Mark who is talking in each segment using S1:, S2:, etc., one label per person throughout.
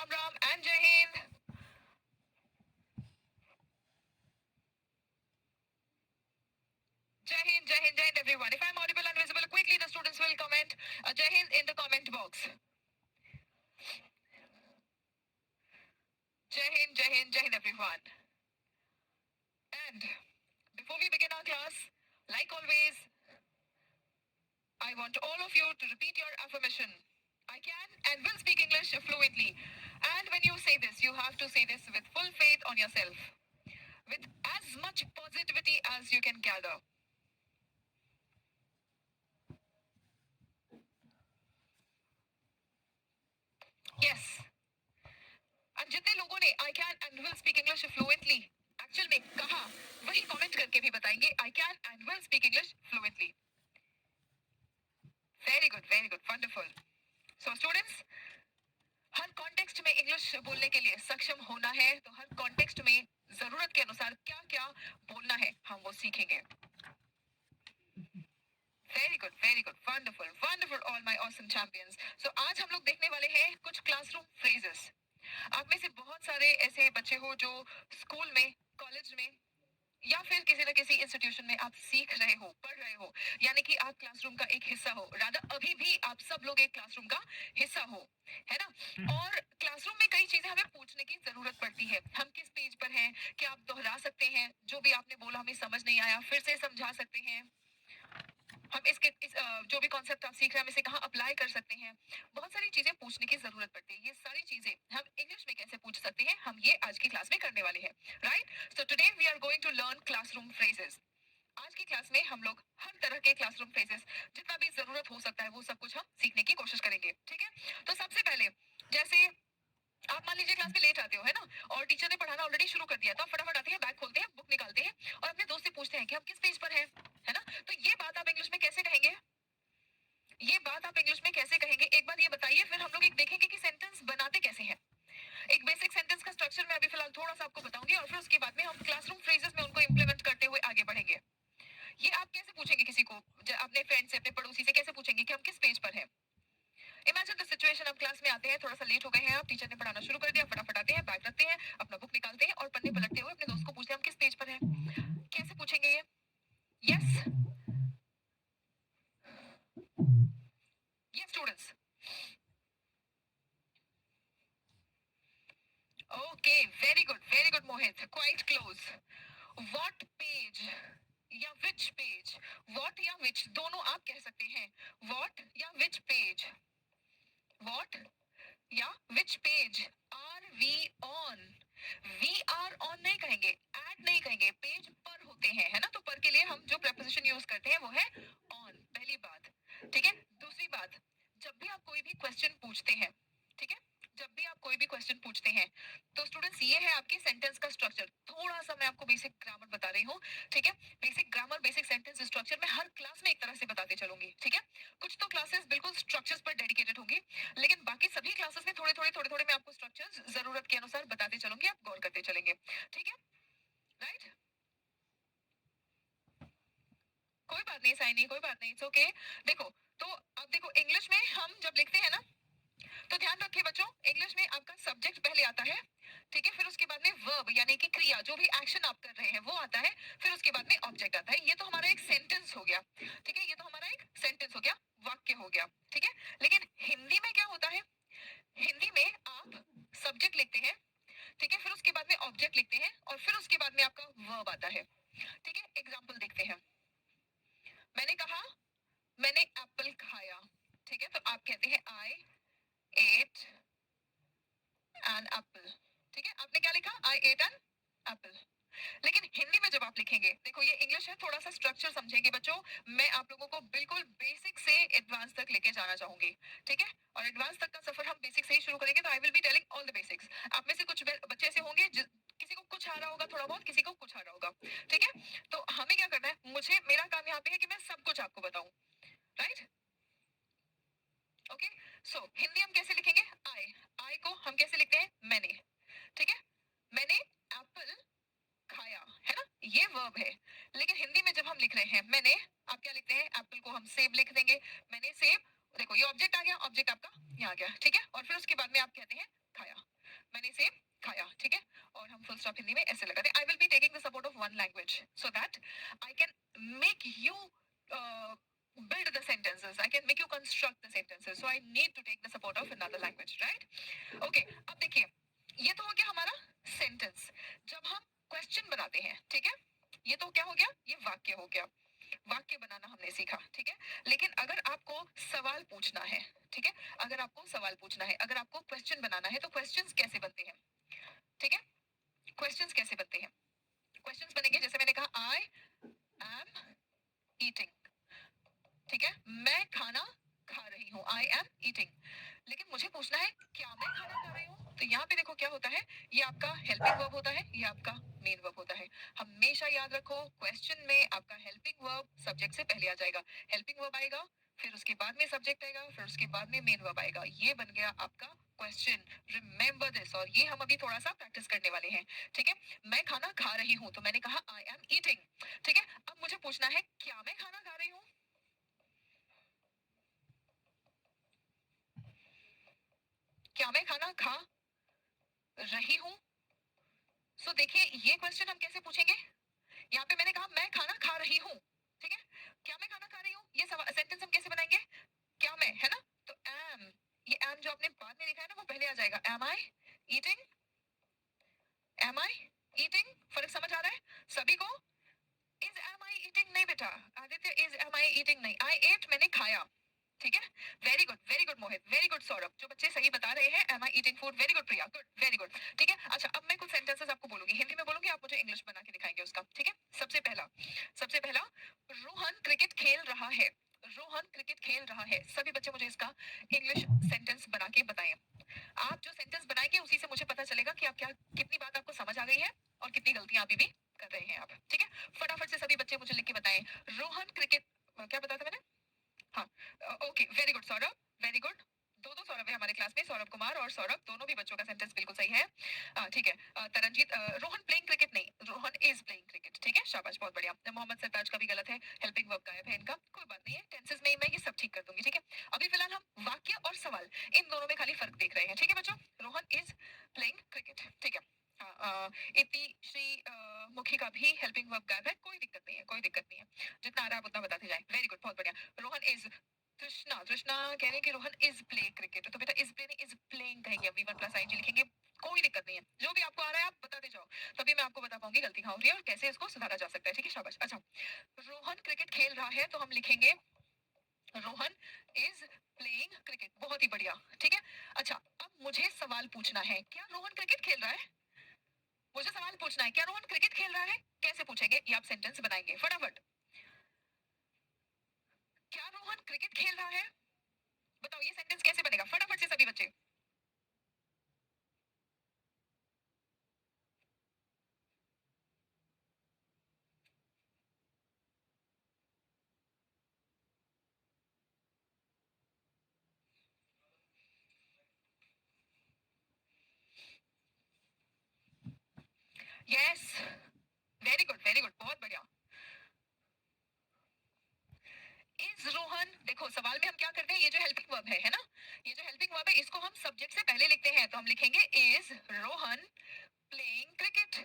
S1: Ram Ram and जय Hind. Jai Hind, Jai Hind, Jai Hind, everyone. If I'm audible and visible, quickly the students will comment Jai Hind in the comment box. Jai Hind, Jai Hind, Jai Hind, everyone. And before we begin our class, like always, I want all of you to repeat your affirmation. I can and will speak English fluently. And when you say this, you have to say this with full faith on yourself, with as much positivity as you can gather. Yes. और जितने लोगों ने I can and will speak English fluently actual में कहा, वही comment करके भी बताएंगे I can and will speak English fluently. Very good, wonderful. So students, her context में इंग्लिश बोलने के लिए सक्षम होना है, तो हर कॉन्टेक्स्ट में जरूरत के अनुसार क्या क्या बोलना है हम वो सीखेंगे. Very good, wonderful wonderful all my awesome champions. So आज हम लोग देखने वाले हैं कुछ क्लासरूम फ्रेजेस. आप में से बहुत सारे ऐसे बच्चे हो जो स्कूल में, कॉलेज में या फिर किसी न किसी इंस्टीट्यूशन में आप सीख रहे हो, पढ़ रहे हो, यानी कि आप क्लासरूम का एक हिस्सा हो. राधा अभी भी आप सब लोग एक क्लासरूम का हिस्सा हो, है ना. और क्लासरूम में कई चीजें हमें पूछने की जरूरत पड़ती है. हम किस पेज पर हैं, क्या आप दोहरा सकते हैं, जो भी आपने बोला हमें समझ नहीं आया फिर से समझा सकते हैं. हम जो भी कॉन्सेप्ट आप सीख रहे हैं हम इसे कहाँ अप्लाई कर सकते हैं. बहुत सारी चीजें पूछने की जरूरत पड़ती है. ये सारी चीजें हम इंग्लिश में कैसे पूछ सकते हैं, हम ये आज की क्लास में करने वाले हैं. Right. So today we are going to learn classroom phrases. आज की क्लास में हम लोग हर तरह के क्लासरूम फ्रेजेस, जितना भी जरूरत हो सकता है वो सब कुछ हम सीखने की कोशिश करेंगे. ठीक है. तो सबसे पहले, जैसे आप मान लीजिए क्लास में लेट आते हो, है ना, और टीचर ने पढ़ाना ऑलरेडी शुरू कर दिया, तो आप फटाफट आते हैं, बैग खोलते हैं, बुक निकालते हैं और अपने दोस्त से पूछते हैं कि हम किस पेज पर हैं, है ना. तो ये बात आप इंग्लिश में कैसे कहेंगे, ये बात आप इंग्लिश में कैसे कहेंगे, एक बार ये बताइए. फिर हम लोग एक देखेंगे कि सेंटेंस बनाते कैसे हैं. एक बेसिक सेंटेंस का स्ट्रक्चर मैं अभी फिलहाल थोड़ा सा आपको बताऊंगी और फिर उसके बाद में हम क्लासरूम फ्रेजेस में उनको इंप्लीमेंट करते हुए आगे बढ़ेंगे. ये आप कैसे पूछेंगे किसी को, अपने फ्रेंड से, अपने पड़ोसी से कैसे पूछेंगे कि हम किस पेज पर हैं. इमेजिन द सिचुएशन, आप क्लास में आते हैं, थोड़ा सा लेट हो गए हैं आप, टीचर ने पढ़ाना शुरू कर दिया, फटाफट आते हैं, बैग रखते हैं, अपना बुक निकालते हैं और पन्ने पलटते हुए अपने दोस्त को पूछते हैं हम किस पेज पर हैं. कैसे पूछेंगे ये. Yes yes students. Okay, very good Mohit, quite close. What page या विच पेज, व्हाट या विच दोनों आप कह सकते हैं. व्हाट या विच पेज, व्हाट या which page are we on. We are on नहीं कहेंगे, एट नहीं कहेंगे, पेज पर होते हैं, है ना. तो पर के लिए हम जो प्रेपोजिशन यूज करते हैं वो है ऑन. पहली बात. ठीक है. दूसरी बात, जब भी आप कोई भी क्वेश्चन पूछते हैं, ठीक है, जब भी आप कोई भी क्वेश्चन पूछते हैं, तो स्टूडेंट्स ये है आपके सेंटेंस का स्ट्रक्चर. थोड़ा सा मैं आपको बेसिक ग्रामर बता रही हूँ. ठीक है. Basic grammar, basic sentence structure मैं हर क्लास में एक तरह से बताते चलूंगी. ठीक है. कुछ तो क्लासेस बिल्कुल स्ट्रक्चर्स पर डेडिकेटेड होंगी, लेकिन बाकी सभी क्लासेस में थोड़े थोड़े मैं आपको स्ट्रक्चर्स जरूरत के अनुसार बताते चलूंगी, आप गौर करते चलेंगे. ठीक है. राइट. कोई बात नहीं साइनी, कोई बात नहीं, इट्स ओके. देखो, तो अब देखो इंग्लिश में हम जब लिखते हैं ना, तो ध्यान रखिए बच्चों, इंग्लिश में आपका सब्जेक्ट पहले आता है. ठीक है. फिर उसके बाद में वर्ब यानी कि क्रिया, जो भी एक्शन आप कर रहे हैं वो आता है. फिर उसके बाद में ऑब्जेक्ट आता है. ये तो हमारा एक सेंटेंस हो गया. ठीक है. ये तो हमारा एक सेंटेंस हो गया, वाक्य हो गया. ठीक है. लेकिन हिंदी में क्या होता है, हिंदी में आप सब्जेक्ट लिखते हैं, ठीक है, फिर उसके बाद में ऑब्जेक्ट लिखते हैं और फिर उसके बाद में आपका वर्ब आता है. ठीक है. एग्जाम्पल देखते हैं. मैंने कहा मैंने एप्पल खाया. ठीक है. तो आप कहते हैं आई एट एन एप्पल. ठीक है. आपने क्या लिखा, आई एट एन एप्पल. लेकिन हिंदी में जब आप लिखेंगे, देखो ये इंग्लिश है, थोड़ा सा स्ट्रक्चर समझेंगे बच्चों. मैं आप लोगों को बिल्कुल बेसिक से एडवांस तक लेके जाना चाहूंगी. ठीक है. और एडवांस तक का सफर हम बेसिक से ही शुरू करेंगे, तो I will be telling all the basics. आप में से कुछ बच्चे ऐसे होंगे किसी को कुछ आ रहा होगा थोड़ा बहुत, किसी को कुछ आ रहा होगा. ठीक है. तो हमें क्या करना है, मुझे, मेरा काम यहाँ पे है कि मैं सब कुछ आपको बताऊं. राइट. ओके. सो हिंदी हम कैसे लिखेंगे, आई, आई को हम कैसे लिखते हैं, मैंने. ठीक है. मैंने एप्पल खाया, है ना, ये वर्ब है. लेकिन हिंदी में जब हम लिख रहे हैं मैंने, आप क्या लिखते हैं, एप्पल को हम सेब लिख देंगे. मैंने सेब, देखो ये ऑब्जेक्ट आ गया, ऑब्जेक्ट आपका यहाँ आ गया. ठीक है. और फिर उसके बाद में आप कहते हैं खाया. मैंने इसे खाया, ठीक है, और हम फुल स्टॉप हिंदी में ऐसे लगाते हैं, I will be taking the support of one language so that I can make you build the sentences, I can make you construct the sentences, so I need to take the support of another language, right? Okay, अब देखिए, ये तो हो गया हमारा sentence. जब हम question बनाते हैं, ठीक है, ये तो क्या हो गया, ये वाक्य हो गया, वाक्य बनाना हमने सीखा, ठीक है। लेकिन अगर आपको सवाल पूछना है, ठीक है, अगर आपको सवाल पूछना है, अगर आपको क्वेश्चन बनाना है, तो क्वेश्चंस कैसे बनते हैं, ठीक है, क्वेश्चंस कैसे बनते हैं, क्वेश्चंस बनेंगे जैसे मैंने कहा, आई एम ईटिंग, ठीक है, मैं खाना खा रही हूँ, आई एम ईटिंग। लेकिन मुझे पूछना है क्या मैं खाना खा रही हूँ, तो यहाँ पे देखो क्या होता है, ये आपका हेल्पिंग वर्ब होता है, ये आपका मेन वर्ब होता है। हमेशा याद रखो, क्वेश्चन में आपका हेल्पिंग वर्ब सब्जेक्ट से पहले आ जाएगा, हेल्पिंग वर्ब आएगा, फिर उसके बाद में सब्जेक्ट आएगा, फिर उसके बाद में मेन वर्ब आएगा, ये बन गया आपका क्वेश्चन। रिमेंबर दिस, और ये हम अभी थोड़ा सा प्रैक्टिस करने वाले हैं, ठीक है। मैं खाना खा रही हूँ, तो मैंने कहा आई एम ईटिंग, ठीक है। अब मुझे पूछना है क्या मैं खाना खा रही हूँ, क्या मैं खाना खा रही हूँ। सो देखिए, ये क्वेश्चन हम कैसे पूछेंगे, यहाँ पे मैंने कहा मैं खाना खा रही हूँ, ठीक है, क्या मैं खाना खा रही हूँ, ये सेंटेंस हम कैसे बनाएंगे, क्या मैं, है ना, तो एम, ये एम जो आपने बाद में लिखा है ना, वो पहले आ जाएगा, M I eating, M I eating, फर्क समझ आ रहा है सभी को। इज एम आई ईटिंग नहीं बेटा, Aditya is am I eating नहीं, आई एट मैंने खाया, ठीक है। Very good Mohit, very good Saurabh, जो बच्चे सही बता रहे हैं, am I eating food, very good Priya, good, very good, ठीक है। अच्छा, अब मैं कुछ सेंटेंसेस आपको बोलूंगी, हिंदी में बोलूंगी, आप मुझे इंग्लिश बना के दिखाएंगे उसका, ठीक है। सबसे पहला, रोहन क्रिकेट खेल रहा है, रोहन क्रिकेट खेल रहा है, सभी बच्चे मुझे इसका इंग्लिश सेंटेंस बना के बताएं। आप जो सेंटेंस बनाएंगे उसी से मुझे पता चलेगा कि आप क्या, कितनी बात आपको समझ आ गई है और कितनी गलतियां अभी भी कर रहे हैं आप, ठीक है। फटाफट से सभी बच्चे मुझे लिख के बताएं, रोहन क्रिकेट, क्या बताया था मैंने, हाँ, okay, very good Saurabh, very good, दो दो सौरभ है हमारे क्लास में, सौरभ कुमार और सौरभ, दोनों भी बच्चों का सेंटेंस बिल्कुल सही है, ठीक है। तरनजीत, रोहन प्लेइंग क्रिकेट नहीं, रोहन इज प्लेइंग क्रिकेट, ठीक है, शाबाश, बहुत बढ़िया। मोहम्मद सरताज का भी गलत है, हेल्पिंग वर्ब गायब है इनका, कोई बात नहीं है, टेंसेस में मैं ये सब ठीक कर दूंगी, ठीक है। अभी फिलहाल हम वाक्य और सवाल इन दोनों में खाली फर्क देख रहे हैं, ठीक है बच्चों। रोहन इज प्लेइंग क्रिकेट, ठीक है। इति श्री मुखी का भी हेल्पिंग वर्ब गायब है, कोई दिक्कत नहीं है, कोई दिक्कत नहीं है, जितना आ रहा है आप उतना बताते जाए, वेरी गुड, बहुत बढ़िया। रोहन इज, कृष्णा, कृष्णा कह रहे हैं कि रोहन इज प्ले क्रिकेट, तो बेटा इज प्ले नहीं, इज प्लेइंग कहेंगे, वी1 प्लस आई लिखेंगे, कोई दिक्कत नहीं है, जो भी आपको आ रहा है आप बताते जाओ, तभी मैं आपको बता पाऊंगी गलती कहाँ हो रही है और कैसे इसको सुधारा जा सकता है, ठीक है, शाबाश। अच्छा, रोहन क्रिकेट खेल रहा है, तो हम लिखेंगे रोहन इज प्लेइंग क्रिकेट, बहुत ही बढ़िया, ठीक है। अच्छा, अब मुझे सवाल पूछना है, क्या रोहन क्रिकेट खेल रहा है, मुझे सवाल पूछना है, क्या रोहन क्रिकेट खेल रहा है, कैसे पूछेंगे, ये आप सेंटेंस बनाएंगे फटाफट, क्या रोहन क्रिकेट खेल रहा है, बताओ ये सेंटेंस कैसे बनेगा, फटाफट से सभी बच्चे। यस, वेरी गुड, बहुत बढ़िया। इज रोहन, देखो सवाल में हम क्या करते हैं, ये जो हेल्पिंग वर्ब है ना, ये जो हेल्पिंग वर्ब है, इसको हम सब्जेक्ट से पहले लिखते हैं, तो हम लिखेंगे is Rohan playing cricket,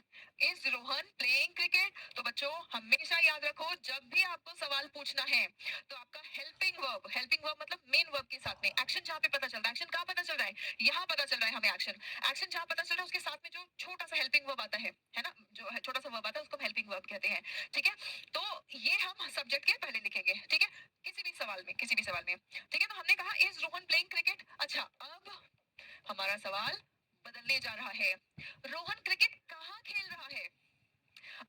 S1: is Rohan playing cricket. तो बच्चों हमेशा याद रखो, जब भी आपको सवाल पूछना है, तो आपका हेल्पिंग वर्ब मतलब मेन वर्ब के साथ में एक्शन जहाँ पे पता चल रहा है, एक्शन कहाँ पता चल रहा है, यहाँ पता चल रहा है हमें, एक्शन जहाँ पता चल रहा है उसके साथ में जो छोटा सा हेल्पिंग वर्ब आता है ना, जो है छोटा सा वर्ब आता है उसको हम हेल्पिंग वर्ब कहते हैं, ठीक है। तो ये हम सब्जेक्ट के पहले लिखेंगे, ठीक है, किसी भी सवाल में, ठीक है। तो हमने कहा इज रोहन प्लेइंग क्रिकेट। अच्छा, अब हमारा सवाल बदलने जा रहा है, रोहन क्रिकेट कहाँ खेल रहा है।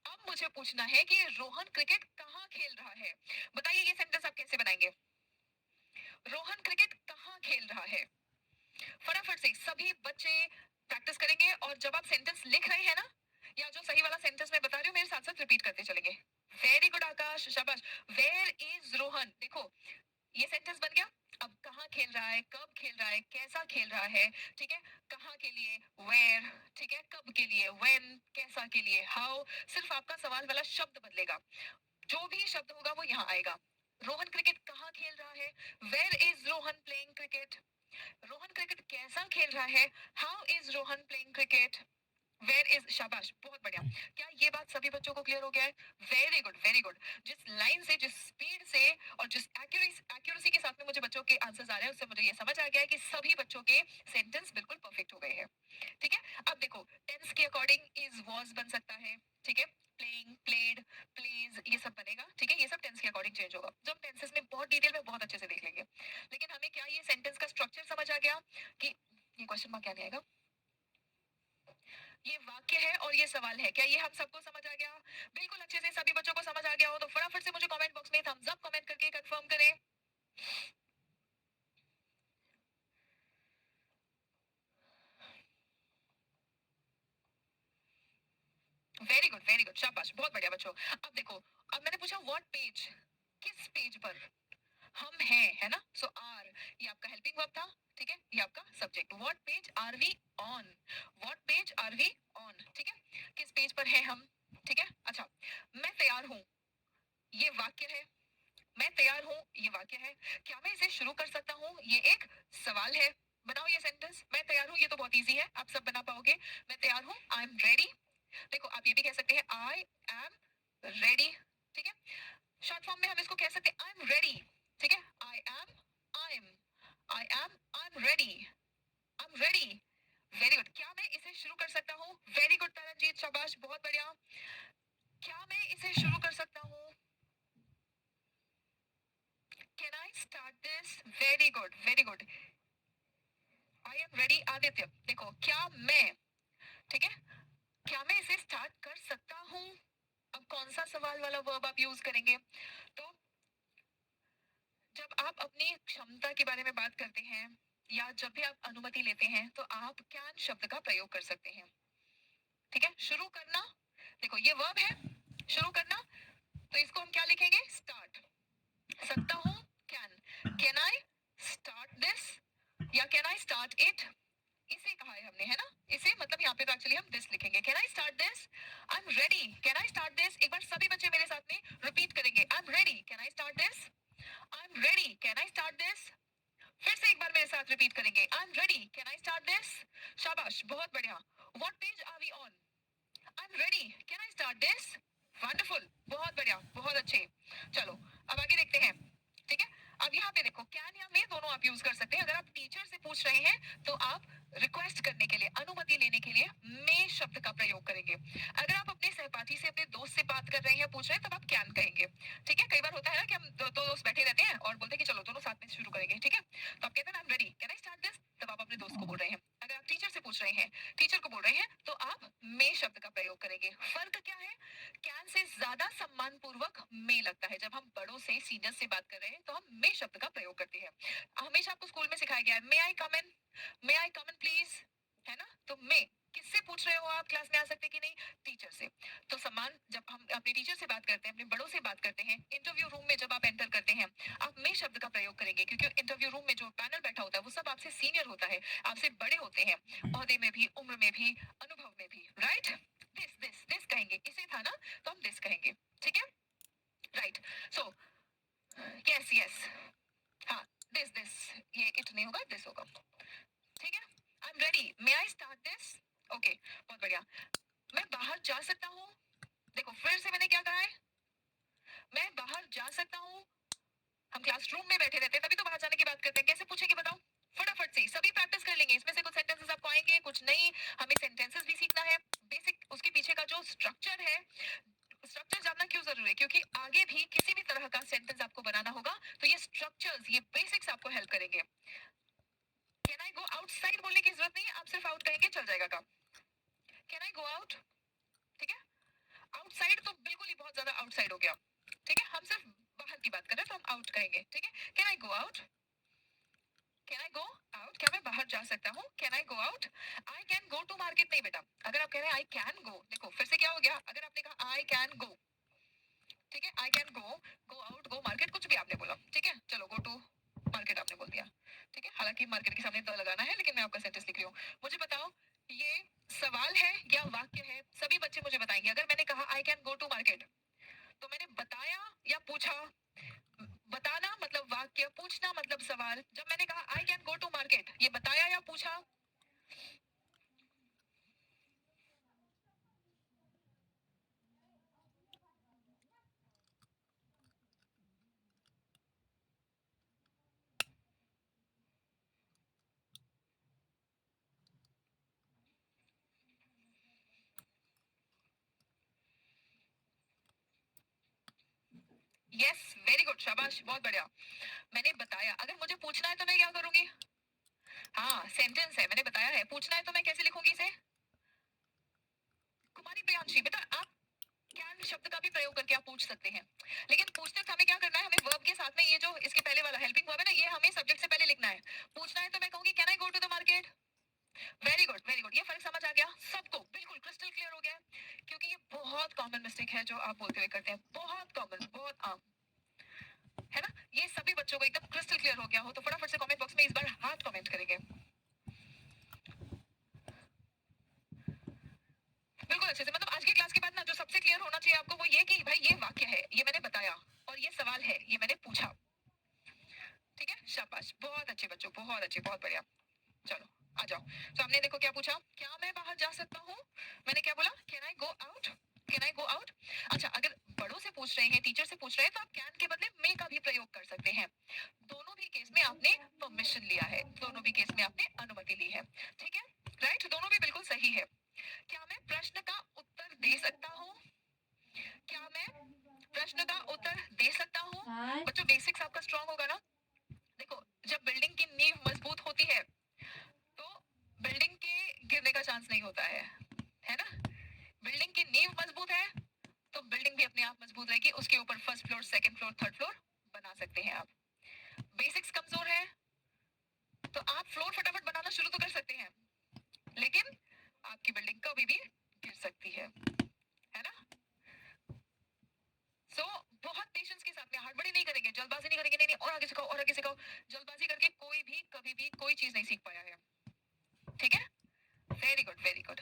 S1: अब मुझे पूछना है कि रोहन क्रिकेट कहाँ खेल रहा है, बताइए ये सेंटेंस आप कैसे बनाएंगे, रोहन क्रिकेट कहाँ खेल रहा है। फटाफट से सभी बच्चे प्रैक्टिस करेंगे, और जब आप सेंटेंस लिख रहे हैं ना, या जो सही वाला सेंटेंस मैं बता रही हूँ मेरे साथ साथ रिपीट करते चलेंगे। वेरी गुड आकाश, शाबाश। वेयर इज रोहन, देखो ये सेंटेंस बन गया। अब कहाँ खेल रहा है, कब खेल रहा है, कैसा खेल रहा है, ठीक है, कहाँ के लिए वेयर, ठीक है, कब के लिए व्हेन, कैसा के लिए हाउ, सिर्फ आपका सवाल वाला शब्द बदलेगा, जो भी शब्द होगा वो यहाँ आएगा। रोहन क्रिकेट कहाँ खेल रहा है, where is Rohan playing cricket, Rohan cricket कैसा खेल रहा है? How is Rohan playing cricket? Where is शाबाश, बहुत बढ़िया। क्या ये बात सभी बच्चों को क्लियर हो गया है? Very good, very good. जिस लाइन से, जिस स्पीड से और जिस एक्यूरेसी के साथ में मुझे बच्चों के आंसर्स आ रहे हैं, उससे मुझे ये समझ आ गया है कि सभी बच्चों के सेंटेंस बिल्कुल परफेक्ट हो गए हैं। ठीक है, अब देखो टेंस के अकॉर्डिंग इज वॉज बन सकता है। ठीक है, प्लेइंग, प्लेड, प्लेज, ये सब बनेगा। ठीक है, ये सब टेंस के अकॉर्डिंग चेंज होगा, जो हम टेंसेस में बहुत डिटेल में बहुत अच्छे से देख लेंगे। लेकिन हमें क्या ये सेंटेंस का स्ट्रक्चर समझ आ गया कि ये क्वेश्चन मार्क क्या नहीं आएगा, ये वाक्य है और ये सवाल है, क्या ये हम सबको समझ आ गया? बिल्कुल अच्छे से सभी बच्चों को समझ आ गया हो तो फटाफट से मुझे कमेंट बॉक्स में थम्स अप कमेंट करके कंफर्म करें। वेरी गुड, वेरी गुड, शाबाश, बहुत बढ़िया बच्चों। अब देखो, अब मैंने पूछा व्हाट पेज, किस पेज पर हम हैं, है ना? सो आर, ये आपका हेल्पिंग वर्ब था। ठीक है, ये आपका subject. What page are we on? What page are we on? ठीक है, किस पेज पर है हम? ठीक है, अच्छा, मैं तैयार हूँ, ये वाक्य है। मैं तैयार हूँ, ये वाक्य है। क्या मैं इसे शुरू कर सकता हूँ? ये एक सवाल है। बनाओ ये सेंटेंस। मैं तैयार हूँ, ये तो बहुत इजी है, आप सब बना पाओगे। मैं तैयार हूँ, आई एम रेडी। देखो आप ये भी कह सकते हैं आई एम रेडी। ठीक है, शॉर्ट फॉर्म में हम इसको कह सकते हैं आई एम रेडी। ठीक है, आई am ready, I am ready. Very good. क्या मैं इसे शुरू कर सकता हूँ? वेरी गुड तरनजीत, शाबाश, बहुत बढ़िया। क्या मैं इसे शुरू कर सकता हूँ? Can I start this? Very good, very good. I am ready Aditya. देखो क्या मैं, ठीक है, क्या मैं इसे स्टार्ट कर सकता हूँ? अब कौन सा सवाल वाला वर्ब आप यूज करेंगे? तो जब आप अपनी क्षमता के बारे में बात करते हैं या जब भी आप अनुमति लेते हैं तो आप कैन शब्द का प्रयोग कर सकते हैं। ठीक है, शुरू करना, देखो ये वर्ब है, शुरू करना, तो इसको हम क्या लिखेंगे? स्टार्ट। सकता हूँ, कैन आई स्टार्ट दिस या कैन आई स्टार्ट इट, इसे कहा है हमने, है ना? इसे मतलब यहाँ पे तो एक्चुअली हम दिस लिखेंगे। Can I start this? I am ready, can I start this? एक बार सभी बच्चे मेरे साथ में रिपीट करेंगे, I am ready, can I start this? I am ready, can I start this? फिर से एक बार मेरे साथ रिपीट करेंगे, I am ready, can I start this? शाबाश, बहुत बढ़िया। What page are we on? I am ready, can I start this? Wonderful, बहुत बढ़िया, बहुत अच्छे। चलो अब आगे देखते हैं। ठीक है, अब यहाँ पे देखो कैन या मे दोनों आप यूज कर सकते हैं। अगर आप टीचर से पूछ रहे हैं तो आप रिक्वेस्ट करने के लिए, अनुमति लेने के लिए मे शब्द का प्रयोग करेंगे। अगर आप अपने सहपाठी से, अपने दोस्त से बात कर रहे हैं, पूछ रहे हैं, तब आप कैन कहेंगे। ठीक है, कई बार होता है ना कि हम दो दोस्त बैठे रहते हैं और बोलते हैं कि चलो दोनों साथ में शुरू करेंगे। ठीक है, तो आप कहते हैं आई am ready, can I start this? तब आप अपने दोस्त को बोल रहे हैं। अगर आप टीचर से पूछ रहे हैं, टीचर को बोल रहे हैं, तो आप मे शब्द का प्रयोग करेंगे। फर्क क्या है? कैन से ज्यादा सम्मान पूर्वक मे लगता है। जब हम बड़ों से, सीनियर से बात कर रहे हैं तो हम मे शब्द का प्रयोग करते हैं। हमेशा आपको स्कूल में सिखाया गया है मे आई कम इन, मे आई कम इन प्लीज, है ना? तो मे किससे पूछ रहे हो आप? क्लास में आ सकते कि नहीं? टीचर से। तो सम्मान, जब हम अपने टीचर से बात करते हैं, अपने बड़ों से बात करते हैं, इंटरव्यू रूम में जब आप एंटर करते हैं, आप मे शब्द का प्रयोग करेंगे, क्योंकि इंटरव्यू रूम में जो पैनल बैठा होता है वो सब आपसे सीनियर होता है, आपसे बड़े होते हैं, ओहदे में भी, उम्र में भी, अनुभव में भी। राइट, दिस दिस दिस कहेंगे, इसे था ना, तो हम दिस कहेंगे। ठीक है, राइट। सो यस यस, हाँ, दिस दिस, ये इट नहीं होगा, दिस होगा। ठीक है, आई am ready, may I start this? Okay, बहुत बढ़िया। मैं बाहर जा सकता हूँ? देखो फिर से मैंने क्या कहा है, मैं बाहर जा सकता हूँ। हम क्लासरूम में बैठे रहते हैं तभी तो बाहर जाने की बात करते हैं। कैसे पूछेंगे बताओ? फटाफट से सभी प्रैक्टिस कर लेंगे। इसमें से कुछ सेंटेंसेस आपको आएंगे, कुछ नहीं। हमें सेंटेंसेस भी सीखना है, बेसिक उसके पीछे का जो स्ट्रक्चर है। स्ट्रक्चर जानना क्यों जरूरी है? क्योंकि आगे भी किसी भी तरह का सेंटेंस आपको बनाना होगा तो ये स्ट्रक्चर्स, ये बेसिक्स आपको हेल्प करेंगे। कैन आई गो आउटसाइड बोलने की जरूरत नहीं है, आप सिर्फ आउट कहेंगे, चल जाएगा काम। Can I go out? ठीक है, आउटसाइड तो बिल्कुल ही बहुत ज्यादा आउटसाइड हो गया। ठीक है, हम सिर्फ बाहर की बात कर रहे हैं तो हम आउट कहेंगे। ठीक है, can I go out? Can I go out? क्या मैं बाहर जा सकता हूँ? Can I go out? I can go to market नहीं बेटा, अगर आप कह रहे हैं आई कैन गो, देखो फिर से क्या हो गया, अगर आपने कहा आई कैन गो, ठीक है, आई can go, go out, go market, कुछ भी आपने बोला, ठीक है, चलो गो टू मार्केट आपने बोल दिया। ठीक है, हालांकि मार्केट के सामने द लगाना है, लेकिन मैं आपका सेंटेंस लिख रही हूँ। मुझे बताओ ये सवाल है या वाक्य है? सभी बच्चे मुझे बताएंगे। अगर मैंने कहा I can go to market, तो मैंने बताया या पूछा? बताना मतलब वाक्य, पूछना मतलब सवाल। जब मैंने कहा I can go to market, बताया या पूछा? यस, वेरी गुड, शाबाश, बहुत बढ़िया। मैंने बताया, अगर मुझे पूछना है तो मैं क्या करूंगी? हाँ, सेंटेंस है, मैंने बताया है। पूछना है तो मैं कैसे लिखूंगी इसे? कुमारी प्रियांशी, बेटा आप कैन शब्द का भी प्रयोग करके आप पूछ सकते हैं, लेकिन पूछते वक्त हमें क्या करना है? हमें वर्ब के साथ में ये जो इसके पहले वाला हेल्पिंग वर्ब है ना, ये हमें सब्जेक्ट से पहले लिखना है। पूछना है तो मैं कहूंगी can I go to the market? Very good, very good. ये फर्क समझ आ गया सबको? बिल्कुल क्रिस्टल क्लियर हो गया? क्योंकि ये बहुत कॉमन मिस्टेक है जो आप बोलते हुए करते हैं, बहुत कॉमन, बहुत आम है ना। ये सभी बच्चों को एकदम क्रिस्टल क्लियर हो गया हो तो फटाफट से कमेंट बॉक्स में इस बार हाथ कमेंट करेंगे। बिल्कुल अच्छे से, मतलब आज की क्लास के बाद ना जो सबसे क्लियर होना चाहिए आपको वो ये कि भाई ये वाक्य है, ये मैंने बताया, और ये सवाल है, ये मैंने पूछा। ठीक है, शाबाश, बहुत अच्छे बच्चों, बहुत अच्छे, बहुत बढ़िया। चलो आ जाओ। तो हमने देखो क्या पूछा, क्या मैं बाहर जा सकता हूँ? मैंने क्या बोला? Can I go out? Can I go out? अच्छा, अगर बड़ों से पूछ रहे हैं, टीचर से पूछ रहे हैं, तो आप कैन के बदले मे का भी प्रयोग कर सकते हैं। दोनों भी केस में आपने परमिशन लिया है, दोनों भी केस में आपने अनुमति ली है। ठीक है, राइट, दोनों भी बिल्कुल सही है। क्या मैं प्रश्न का उत्तर दे सकता हूँ? क्या मैं प्रश्न का उत्तर दे सकता हूँ? बच्चों बेसिक्स आपका स्ट्रांग होगा ना। देखो, जब बिल्डिंग की नींव मजबूत होती है तो बिल्डिंग के गिरने का चांस नहीं होता है ना। बिल्डिंग की नींव मजबूत है तो बिल्डिंग भी अपने आप मजबूत रहेगी, उसके ऊपर first floor, second floor, third floor बना सकते हैं आप। बेसिक्स कमजोर है तो आप फ्लोर फटाफट बनाना शुरू तो कर सकते हैं, लेकिन आपकी बिल्डिंग कभी भी गिर सकती है ना। सो बहुत पेशेंस के साथ में, हड़बड़ी नहीं करेंगे, जल्दबाजी नहीं करेंगे, नहीं नहीं और आगे सिखाओ और आगे सिखाओ। जल्दबाजी करके कोई भी कभी भी कोई चीज नहीं सीख पाया है। ठीक है, वेरी गुड, वेरी गुड।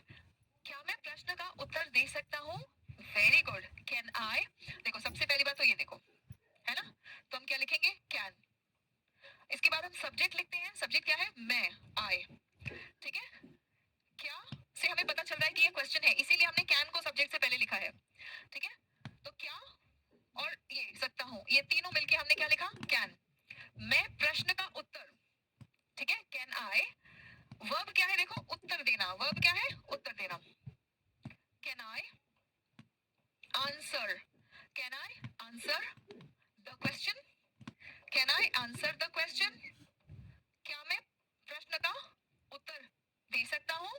S1: क्या मैं प्रश्न का उत्तर दे सकता हूँ? Very good, can I. देखो सबसे पहली बात तो ये देखो, है ना, तो हम क्या लिखेंगे? कैन। इसके बाद हम सब्जेक्ट लिखते हैं, सब्जेक्ट क्या है? मैं, आई। ठीक है, क्या से हमें पता चल रहा है कि ये क्वेश्चन है, इसीलिए हमने कैन को सब्जेक्ट से पहले लिखा है। ठीक है, तो क्या और ये सकता हूँ, ये तीनों मिलके हमने क्या लिखा? कैन। मैं प्रश्न का उत्तर, ठीक है, कैन आई। वर्ब क्या है? देखो, उत्तर देना। वर्ब क्या है? उत्तर देना। Can I answer? Can I answer the question? Can I answer the question? क्या मैं प्रश्न का उत्तर दे सकता हूँ?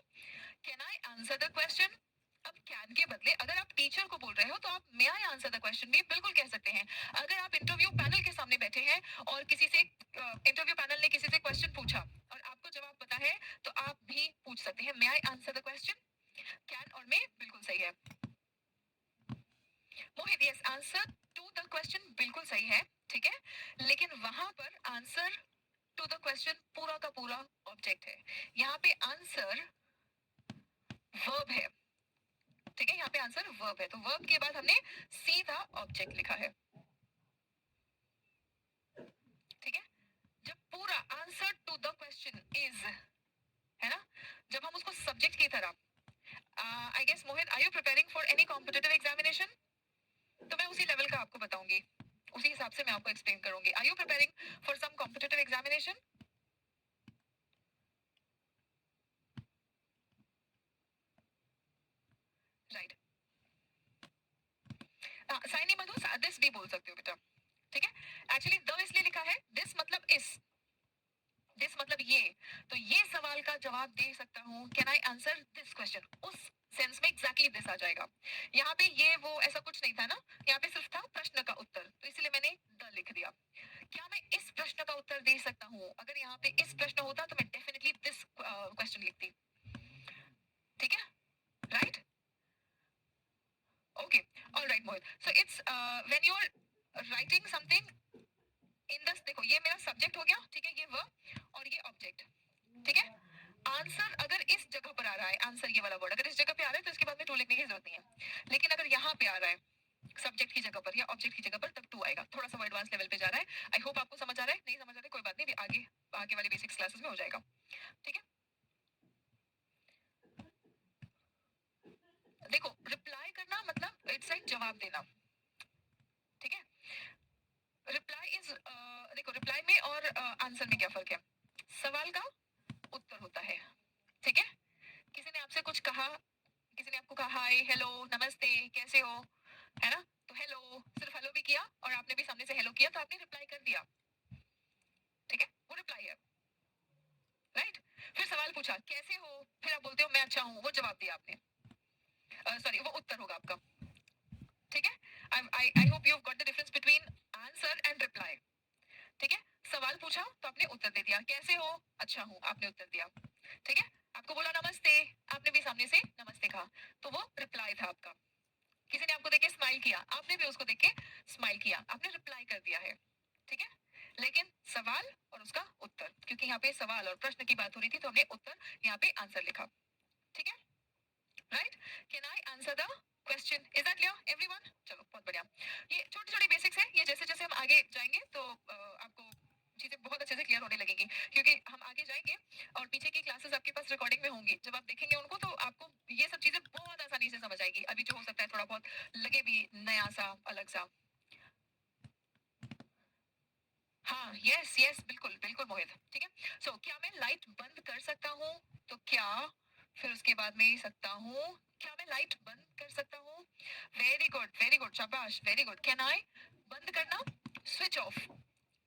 S1: Can I answer the question? अब कैन के बदले अगर आप टीचर को बोल रहे हो तो आप मे आई आंसर द क्वेश्चन भी बिल्कुल कह सकते हैं। अगर आप इंटरव्यू पैनल के सामने बैठे हैं और किसी से इंटरव्यू पैनल ने किसी से क्वेश्चन पूछा और आपको जवाब पता है तो आप भी पूछ सकते हैं may I answer the question. Can और मे बिल्कुल सही है। Mohit, yes, answer to the question बिल्कुल सही है। ठीक है, लेकिन वहां पर आंसर टू द क्वेश्चन पूरा का पूरा ऑब्जेक्ट है, यहाँ पे आंसर वर्ब है। ठीक है, यहाँ पे आंसर वर्ब है, तो वर्ब के बाद हमने सीधा ऑब्जेक्ट लिखा है। ठीक है, जब पूरा answer to the question is, है ना, जब हम उसको सब्जेक्ट की तरह, I guess Mohit, are you preparing for any competitive examination? तो मैं उसी लेवल का आपको बताऊंगी, उसी हिसाब से मैं आपको एक्सप्लेन करूंगी। Are you preparing for some competitive examination? Right, Saini Madhu, this भी बोल सकते हो बेटा। ठीक है, एक्चुअली द इसलिए लिखा है, दिस मतलब इस, दिस मतलब ये, तो ये सवाल का जवाब दे सकता हूँ, can I answer this question, उस सेंस में एग्जैक्टली दिस आ जाएगा। यहाँ पे ये वो ऐसा कुछ नहीं था ना, यहाँ पे सिर्फ था प्रश्न का उत्तर, तो इसलिए मैंने द लिख दिया। क्या मैं इस प्रश्न का उत्तर दे सकता हूँ? अगर यहाँ पे इस प्रश्न होता तो मैं डेफिनेटली दिस क्वेश्चन लिखती। ठीक है, right, okay, alright Mohit. So it's when you are writing something in this, देखो ये मेरा सब्जेक्ट हो गया, ठीक है, ये वर्ब और ये ऑब्जेक्ट। ठीक है, आंसर अगर इस जगह पर आ रहा है, आंसर ये वाला वर्ड अगर इस जगह पे आ रहा है तो इसके बाद में टू लिखने की जरूरत नहीं है, लेकिन अगर यहाँ पे आ रहा है सब्जेक्ट की जगह पर या ऑब्जेक्ट की जगह पर, तब टू आएगा। थोड़ा सा एडवांस लेवल पे जा रहा है। आई होप आपको समझ आ रहा है, नहीं समझ आ रहा है कोई बात नहीं, आगे आगे वाली बेसिक्स क्लासेस में हो जाएगा। जवाब देना, ठीक है। रिप्लाई इज, देखो रिप्लाई में और आंसर में क्या फर्क है? सवाल का उत्तर होता है, ठीक है। किसी ने आपसे कुछ कहा, किसी ने आपको कहा हाय, हेलो, नमस्ते, कैसे हो, है ना, तो हेलो, सिर्फ हेलो भी किया और आपने भी सामने से हेलो किया तो आपने रिप्लाई कर दिया, ठीक है, वो रिप्लाई है, राइट। फिर सवाल पूछा कैसे हो, फिर आप बोलते हो मैं अच्छा हूँ, वो जवाब दिया आपने, सॉरी वो उत्तर होगा आपका, ठीक है। I hope you got the difference between answer and reply, ठीक है। सवाल पूछा तो आपने उत्तर दे दिया, कैसे हो, अच्छा हूँ, आपने उत्तर दिया, ठीक है। आपको बोला नमस्ते, आपने भी सामने से नमस्ते कहा, तो वो रिप्लाई था आपका। किसी ने आपको देख के स्माइल किया, आपने भी उसको देख के स्माइल किया, आपने रिप्लाई कर दिया है, ठीक है। लेकिन सवाल और उसका उत्तर, क्योंकि यहाँ पे सवाल और प्रश्न की बात हो रही थी तो हमने उत्तर यहाँ पे आंसर लिखा, ठीक है, right. Can I answer the question, is that clear everyone? चलो बहुत बढ़िया। ये छोटी छोटी बेसिक्स है, ये जैसे जैसे हम आगे जाएंगे तो आपको चीजें बहुत अच्छे से क्लियर होने लगेंगी, क्योंकि हम आगे जाएंगे और पीछे की क्लासेस आपके पास रिकॉर्डिंग में होंगी, जब आप देखेंगे उनको तो आपको ये सब चीजें बहुत आसानी से समझ आएगी। अभी जो हो सकता है थोड़ा बहुत लगे भी नया सा, अलग सा। हाँ, यस यस, बिल्कुल बिल्कुल मोहित, ठीक है। सो क्या मैं लाइट बंद कर सकता हूँ? तो क्या, फिर उसके बाद में सकता हूँ, क्या मैं लाइट बंद कर सकता हूँ? वेरी गुड, शाबाश, वेरी गुड। कैन आई बंद करना, switch off,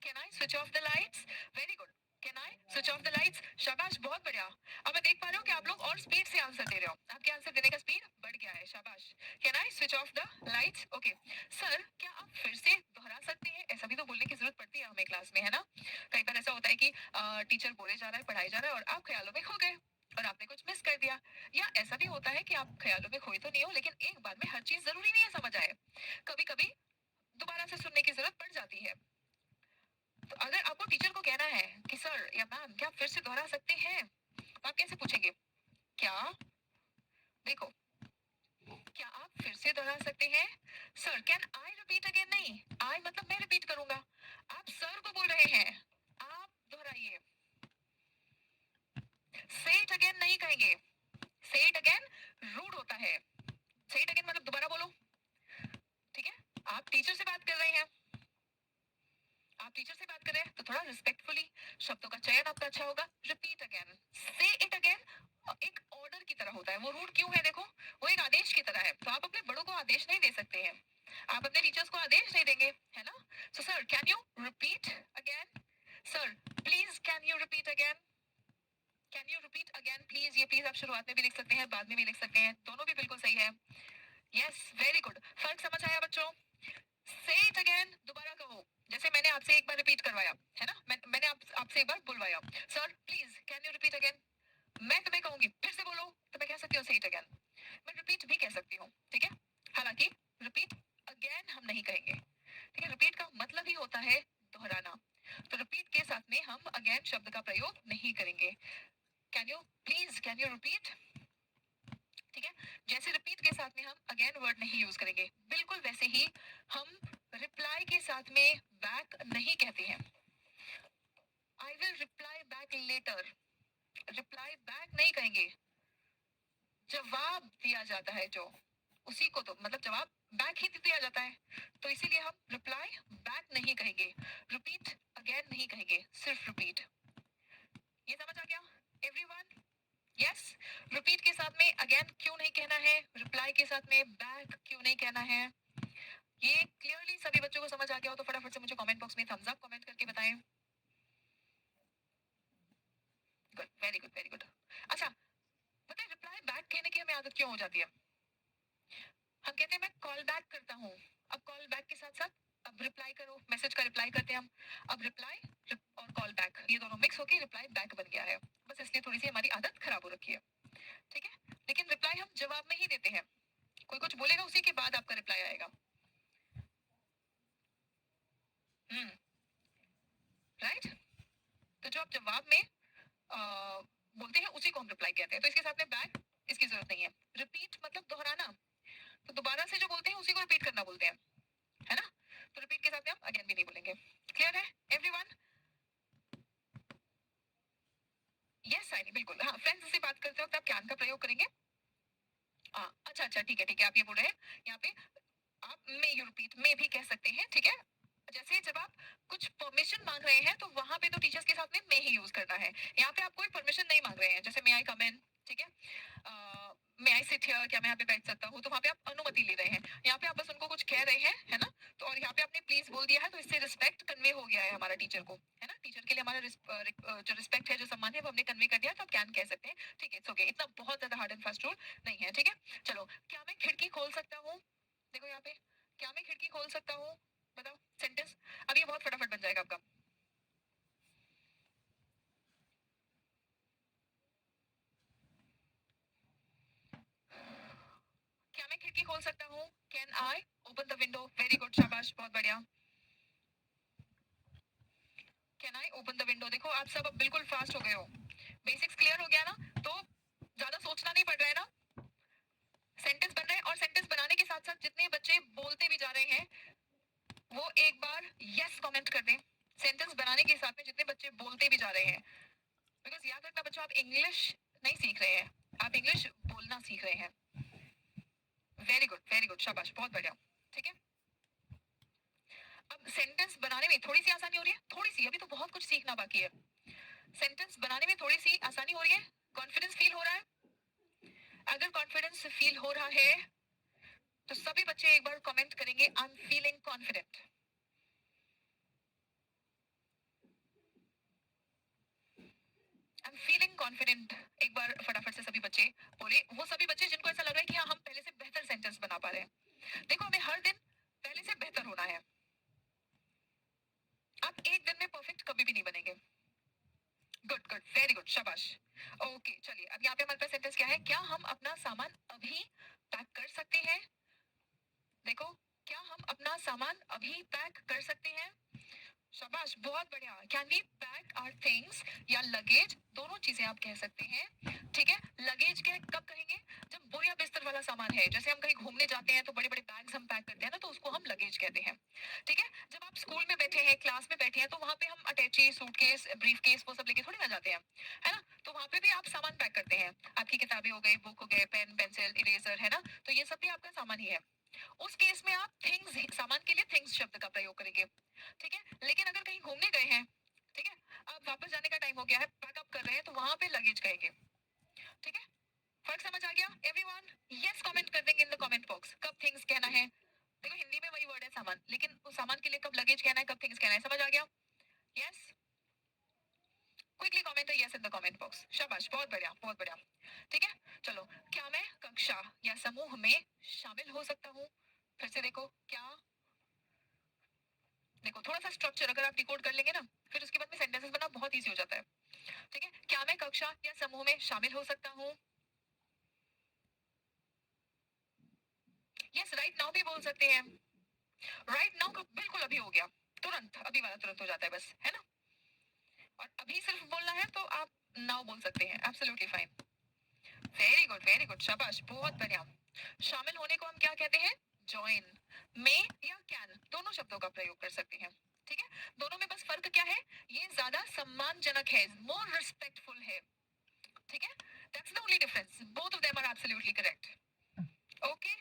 S1: can I switch off the lights? Very good. Can I switch off the lights? शाबाश, बहुत बढ़िया। अब मैं देख पा रहा हूँ कि आप लोग और स्पीड से आंसर दे रहे हो, आपके आंसर देने का स्पीड बढ़ गया है, शाबाश। Can I switch off the lights? Okay sir, क्या आप फिर से दोहरा सकते हैं? ऐसा भी तो बोलने की जरूरत पड़ती है हमें क्लास में, है ना। कई बार ऐसा होता है कि टीचर बोले जा रहा है, पढ़ाई जा रहा है और आप ख्यालों में खो गए और आपने कुछ मिस कर दिया, या ऐसा भी होता है कि आप ख्यालों में खोए तो नहीं हो लेकिन एक बार में हर चीज जरूरी नहीं है समझ आए, कभी कभी दोबारा से सुनने की जरूरत पड़ जाती है। तो अगर आपको टीचर को कहना है कि सर या मैम क्या फिर से दोहरा सकते हैं, तो आप कैसे पूछेंगे? क्या, देखो, क्या आप फिर से दोहरा सकते हैं? Sir can I repeat again? नहीं, आई मतलब मैं रिपीट करूंगा, आप सर को बोल रहे हैं, आप दोहराइए। से इट अगेन नहीं कहेंगे, से इट अगेन रूड होता है, से इट अगेन मतलब दोबारा बोलो, ठीक है। आप टीचर से बात कर रहे हैं, आप टीचर से बात कर रहे हैं तो थोड़ा रिस्पेक्टफुली शब्दों का चयन आपका अच्छा होगा। रिपीट अगेन, से इट अगेन एक ऑर्डर की तरह होता है, वो रूड क्यों है? देखो वो एक आदेश की तरह है, तो आप अपने बड़ों को आदेश नहीं दे सकते हैं, आप अपने टीचर्स को आदेश नहीं देंगे, है ना। So sir can you repeat again? Sir please can you repeat again? Can you repeat again please? ये प्लीज आप शुरुआत में भी लिख सकते हैं, बाद में भी लिख सकते हैं, दोनों भी बिल्कुल सही है। Yes, very good. फर्क समझ आया बच्चों? से इट अगेन दोबारा कहो, जैसे मैंने आपसे एक बार रिपीट करवाया है ना, मैंने आपसे एक बार बुलवाया, sir please can you repeat again. मैं तुम्हें कहूंगी फिर से बोलो तो मैं कह सकती हूँ से इट अगेन, मैं रिपीट भी कह सकती हूँ, ठीक है। हालांकि रिपीट अगेन हम नहीं कहेंगे, ठीक है। रिपीट का मतलब ही होता है दोहराना, तो रिपीट के साथ में हम अगेन शब्द का प्रयोग नहीं करेंगे। Can you please, can you repeat, ठीक है। जैसे रिपीट के साथ में हम अगेन वर्ड नहीं यूज करेंगे, बिल्कुल वैसे ही हम रिप्लाई के साथ में बैक नहीं कहते हैं। I will reply back later, reply back नहीं कहेंगे, जवाब दिया जाता है जो, उसी को तो मतलब जवाब बैक ही दिया जाता है, तो इसीलिए हम रिप्लाई बैक नहीं कहेंगे, रिपीट अगेन नहीं कहेंगे, सिर्फ रिपीट। ये समझ आ गया एवरीवन? यस। रिपीट के साथ में अगेन क्यों नहीं कहना है, रिप्लाई के साथ में बैक क्यों नहीं कहना है, ये क्लियरली सभी बच्चों को समझ आ गया हो तो फटाफट से मुझे कमेंट बॉक्स में थम्स अप कमेंट करके बताएं। Good, very good, very good. अच्छा, पता है रिप्लाई बैक कहने की हमें आदत क्यों हो जाती है? हम कहते हैं मैं कॉल बैक करता हूँ, अब कॉल बैक के साथ साथ अब रिप्लाई करो, मैसेज का रिप्लाई करते हैं हम, अब रिप्लाई और कॉल बैक ये दोनों मिक्स होकर रिप्लाई बैक बन गया है, बस इसलिए थोड़ी सी हमारी आदत खराब हो रखी है, ठीक है। लेकिन रिप्लाई हम जवाब में ही देते हैं, कोई कुछ बोलेगा उसी के बाद आपका रिप्लाई आएगा। राइट, तो जो आप जवाब में बोलते हैं उसी को हम रिप्लाई कहते हैं, तो इसके साथ में बैक इसकी जरूरत नहीं है। रिपीट मतलब दोहराना, तो दोबारा से जो बोलते हैं उसी को रिपीट करना बोलते हैं, है ना। तो रिपीट के साथ में हम अगेन भी नहीं बोलेंगे। क्लियर है एवरीवन? यस साइनी, बिल्कुल, हाँ। फ्रेंड्स से बात करते वक्त आप कैन का प्रयोग करेंगे। हाँ, अच्छा अच्छा, ठीक है ठीक है, आप ये बोल रहे हैं यहाँ पे परमिशन मांग रहे हैं तो वहां पे तो टीचर्स के साथ में मे ही यूज करना है। यहाँ पे आप कोई परमिशन नहीं मांग रहे हैं, जैसे मे आई कम इन, ठीक है, मे आई सिट हियर, क्या मैं यहाँ पे बैठ सकता हूँ, तो वहाँ पे आप अनुमति ले रहे हैं। यहाँ पे आप बस उनको कुछ कह रहे हैं, है ना, तो और यहाँ पे आपने प्लीज बोल दिया है, तो इससे रिस्पेक्ट कन्वे हो गया है हमारा टीचर को, है ना, टीचर के लिए हमारा जो रिस्पेक्ट है, जो सम्मान है, वो हमने कन्वे कर दिया, तो आप कैन कह सकते हैं, ठीक है, इट्स ओके, इतना बहुत ज्यादा हार्ड एंड फास्ट रूल नहीं है, ठीक है। चलो, क्या मैं खिड़की खोल सकता हूँ? देखो यहाँ पे, क्या मैं खिड़की खोल सकता हूँ? बताओ सेंटेंस। अब ये बहुत फटाफट बन जाएगा आपका। क्या मैं खिड़की खोल सकता हूँ? Can I open the window? Very good, शाबाश, बहुत बढ़िया। Can I open the window? देखो आप सब अब बिल्कुल फास्ट हो गए हो, बेसिक्स क्लियर हो गया ना, तो ज्यादा सोचना नहीं पड़ रहा है ना, सेंटेंस बन रहे हैं। और सेंटेंस बनाने के साथ साथ जितने बच्चे बोलते भी जा रहे हैं वो एक बार यस कमेंट कर दें। सेंटेंस बनाने के साथ में जितने बच्चे बोलते भी जा रहे हैं, बिकॉज याद रखना बच्चों, आप इंग्लिश नहीं सीख रहे हैं, आप इंग्लिश बोलना सीख रहे हैं। वेरी गुड, शाबाश, बहुत बढ़िया, ठीक है। अब सेंटेंस बनाने में थोड़ी सी आसानी हो रही है, थोड़ी सी, अभी तो बहुत कुछ सीखना बाकी है। सेंटेंस बनाने में थोड़ी सी आसानी हो रही है, कॉन्फिडेंस फील हो रहा है? अगर कॉन्फिडेंस फील हो रहा है तो सभी बच्चे एक बार कमेंट करेंगे, I am feeling confident. I am feeling confident, एक बार फटाफट से सभी बच्चे बोले, वो सभी बच्चे जिनको ऐसा लग रहा है कि हाँ हम पहले से बेहतर सेंटेंस बना पा रहे हैं। देखो हमें हर दिन पहले से बेहतर होना है, आप एक दिन में परफेक्ट कभी भी नहीं बनेंगे। गुड गुड, वेरी गुड, शाबाश। ओके चलिए, अब यहाँ पे हमारे पास सेंटेंस क्या है? क्या हम अपना सामान अभी पैक कर सकते हैं? देखो, क्या हम अपना सामान अभी पैक कर सकते हैं? शाबाश, बहुत बढ़िया। Can we pack our things या लगेज, दोनों चीजें आप कह सकते हैं, ठीक है। लगेज के कब कहेंगे? जब बोरिया बिस्तर वाला सामान है, जैसे हम कहीं घूमने जाते हैं तो बड़े बड़े बैग्स हम पैक करते हैं ना, तो उसको हम लगेज कहते हैं, ठीक है। जब आप स्कूल में बैठे हैं, क्लास में बैठे हैं, तो वहां पे हम अटैची, सूटकेस, ब्रीफ केस वो सब लेके थोड़ी ना जाते हैं, है ना, तो वहां पे भी आप सामान पैक करते हैं। आपकी किताबें हो गई, बुक हो गए, पेन पेंसिल इरेजर, है ना, तो ये सब भी आपका सामान ही है। उस केस में आप थिंग्स, सामान के लिए थिंग्स शब्द का प्रयोग करेंगे, ठीक है। लेकिन अगर कहीं घूमने गए हैं, ठीक है, अब वापस जाने का टाइम हो गया है, पैकअप कर रहे हैं, तो वहां पे लगेज कहेंगे, ठीक है। फर्क समझ आ गया एवरीवन? यस कमेंट कर देंगे इन द कमेंट बॉक्स, कब थिंग्स कहना है। देखो हिंदी में वही वर्ड है सामान, लेकिन उस सामान के लिए कब लगेज कहना है, कब थिंग्स कहना है, समझ आ गया? यस, क्विकली कमेंट है yes in the comment box, शाबाश, बहुत बढ़िया, बहुत बढ़िया, ठीक है। चलो, क्या मैं कक्षा या समूह में शामिल हो सकता हूँ? फिर से देखो, क्या, देखो थोड़ा सा स्ट्रक्चर अगर आप डिकोड कर लेंगे ना, फिर उसके बाद में सेंटेंसेस बनना बहुत इजी हो जाता है, ठीक है। क्या मैं कक्षा या समूह में शामिल हो सकता हूँ? यस, राइट नाउ भी बोल सकते हैं। राइट नाउ का बिल्कुल अभी हो गया, तुरंत, अभी वाला तुरंत हो जाता है बस, है ना। और अभी सिर्फ बोलना है तो आप नाउ बोल सकते हैं, एब्सोल्युटली फाइन। वेरी गुड, शाबाश, बहुत बढ़िया। शामिल होने को हम क्या कहते हैं? ज्वाइन। में या कैन, दोनों शब्दों का प्रयोग कर सकते हैं, ठीक है। दोनों में बस फर्क क्या है? ये ज्यादा सम्मानजनक है, मोर रिस्पेक्टफुल है, ठीक है। That's the only difference, both of them are absolutely correct. Okay,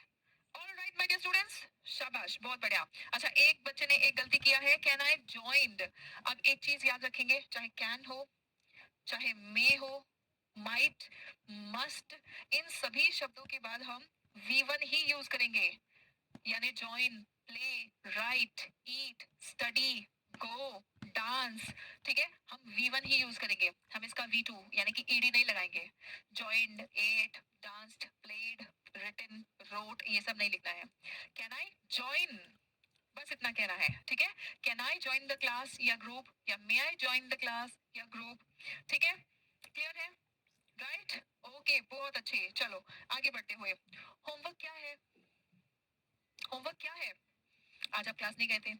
S1: alright my dear students, शाबाश, बहुत बढ़िया। अच्छा, एक बच्चे ने एक गलती किया है, कैन आई जॉइंड। अब एक चीज याद रखेंगे, चाहे कैन हो, चाहे मे हो, माइट, मस्ट, इन सभी शब्दों के बाद हम V1 ही यूज करेंगे, यानी ज्वाइन, प्ले, राइट, ईट, स्टडी, गो, डांस, ठीक है, हम V1 ही यूज करेंगे, हम इसका V2 यानी कि ईडी नहीं लगाएंगे। Joined, ate, danced, played, written, wrote, ये सब नहीं लिखना है। कैन आई ज्वाइन, बस इतना कहना है, ठीक है। Can I join the class या ग्रुप, या मे आई ज्वाइन द क्लास या ग्रुप, ठीक है, क्लियर है? राइट, ओके, बहुत अच्छे। चलो आगे बढ़ते हुए, होमवर्क क्या है? होमवर्क क्या है? आज आप क्लास नहीं गए थे,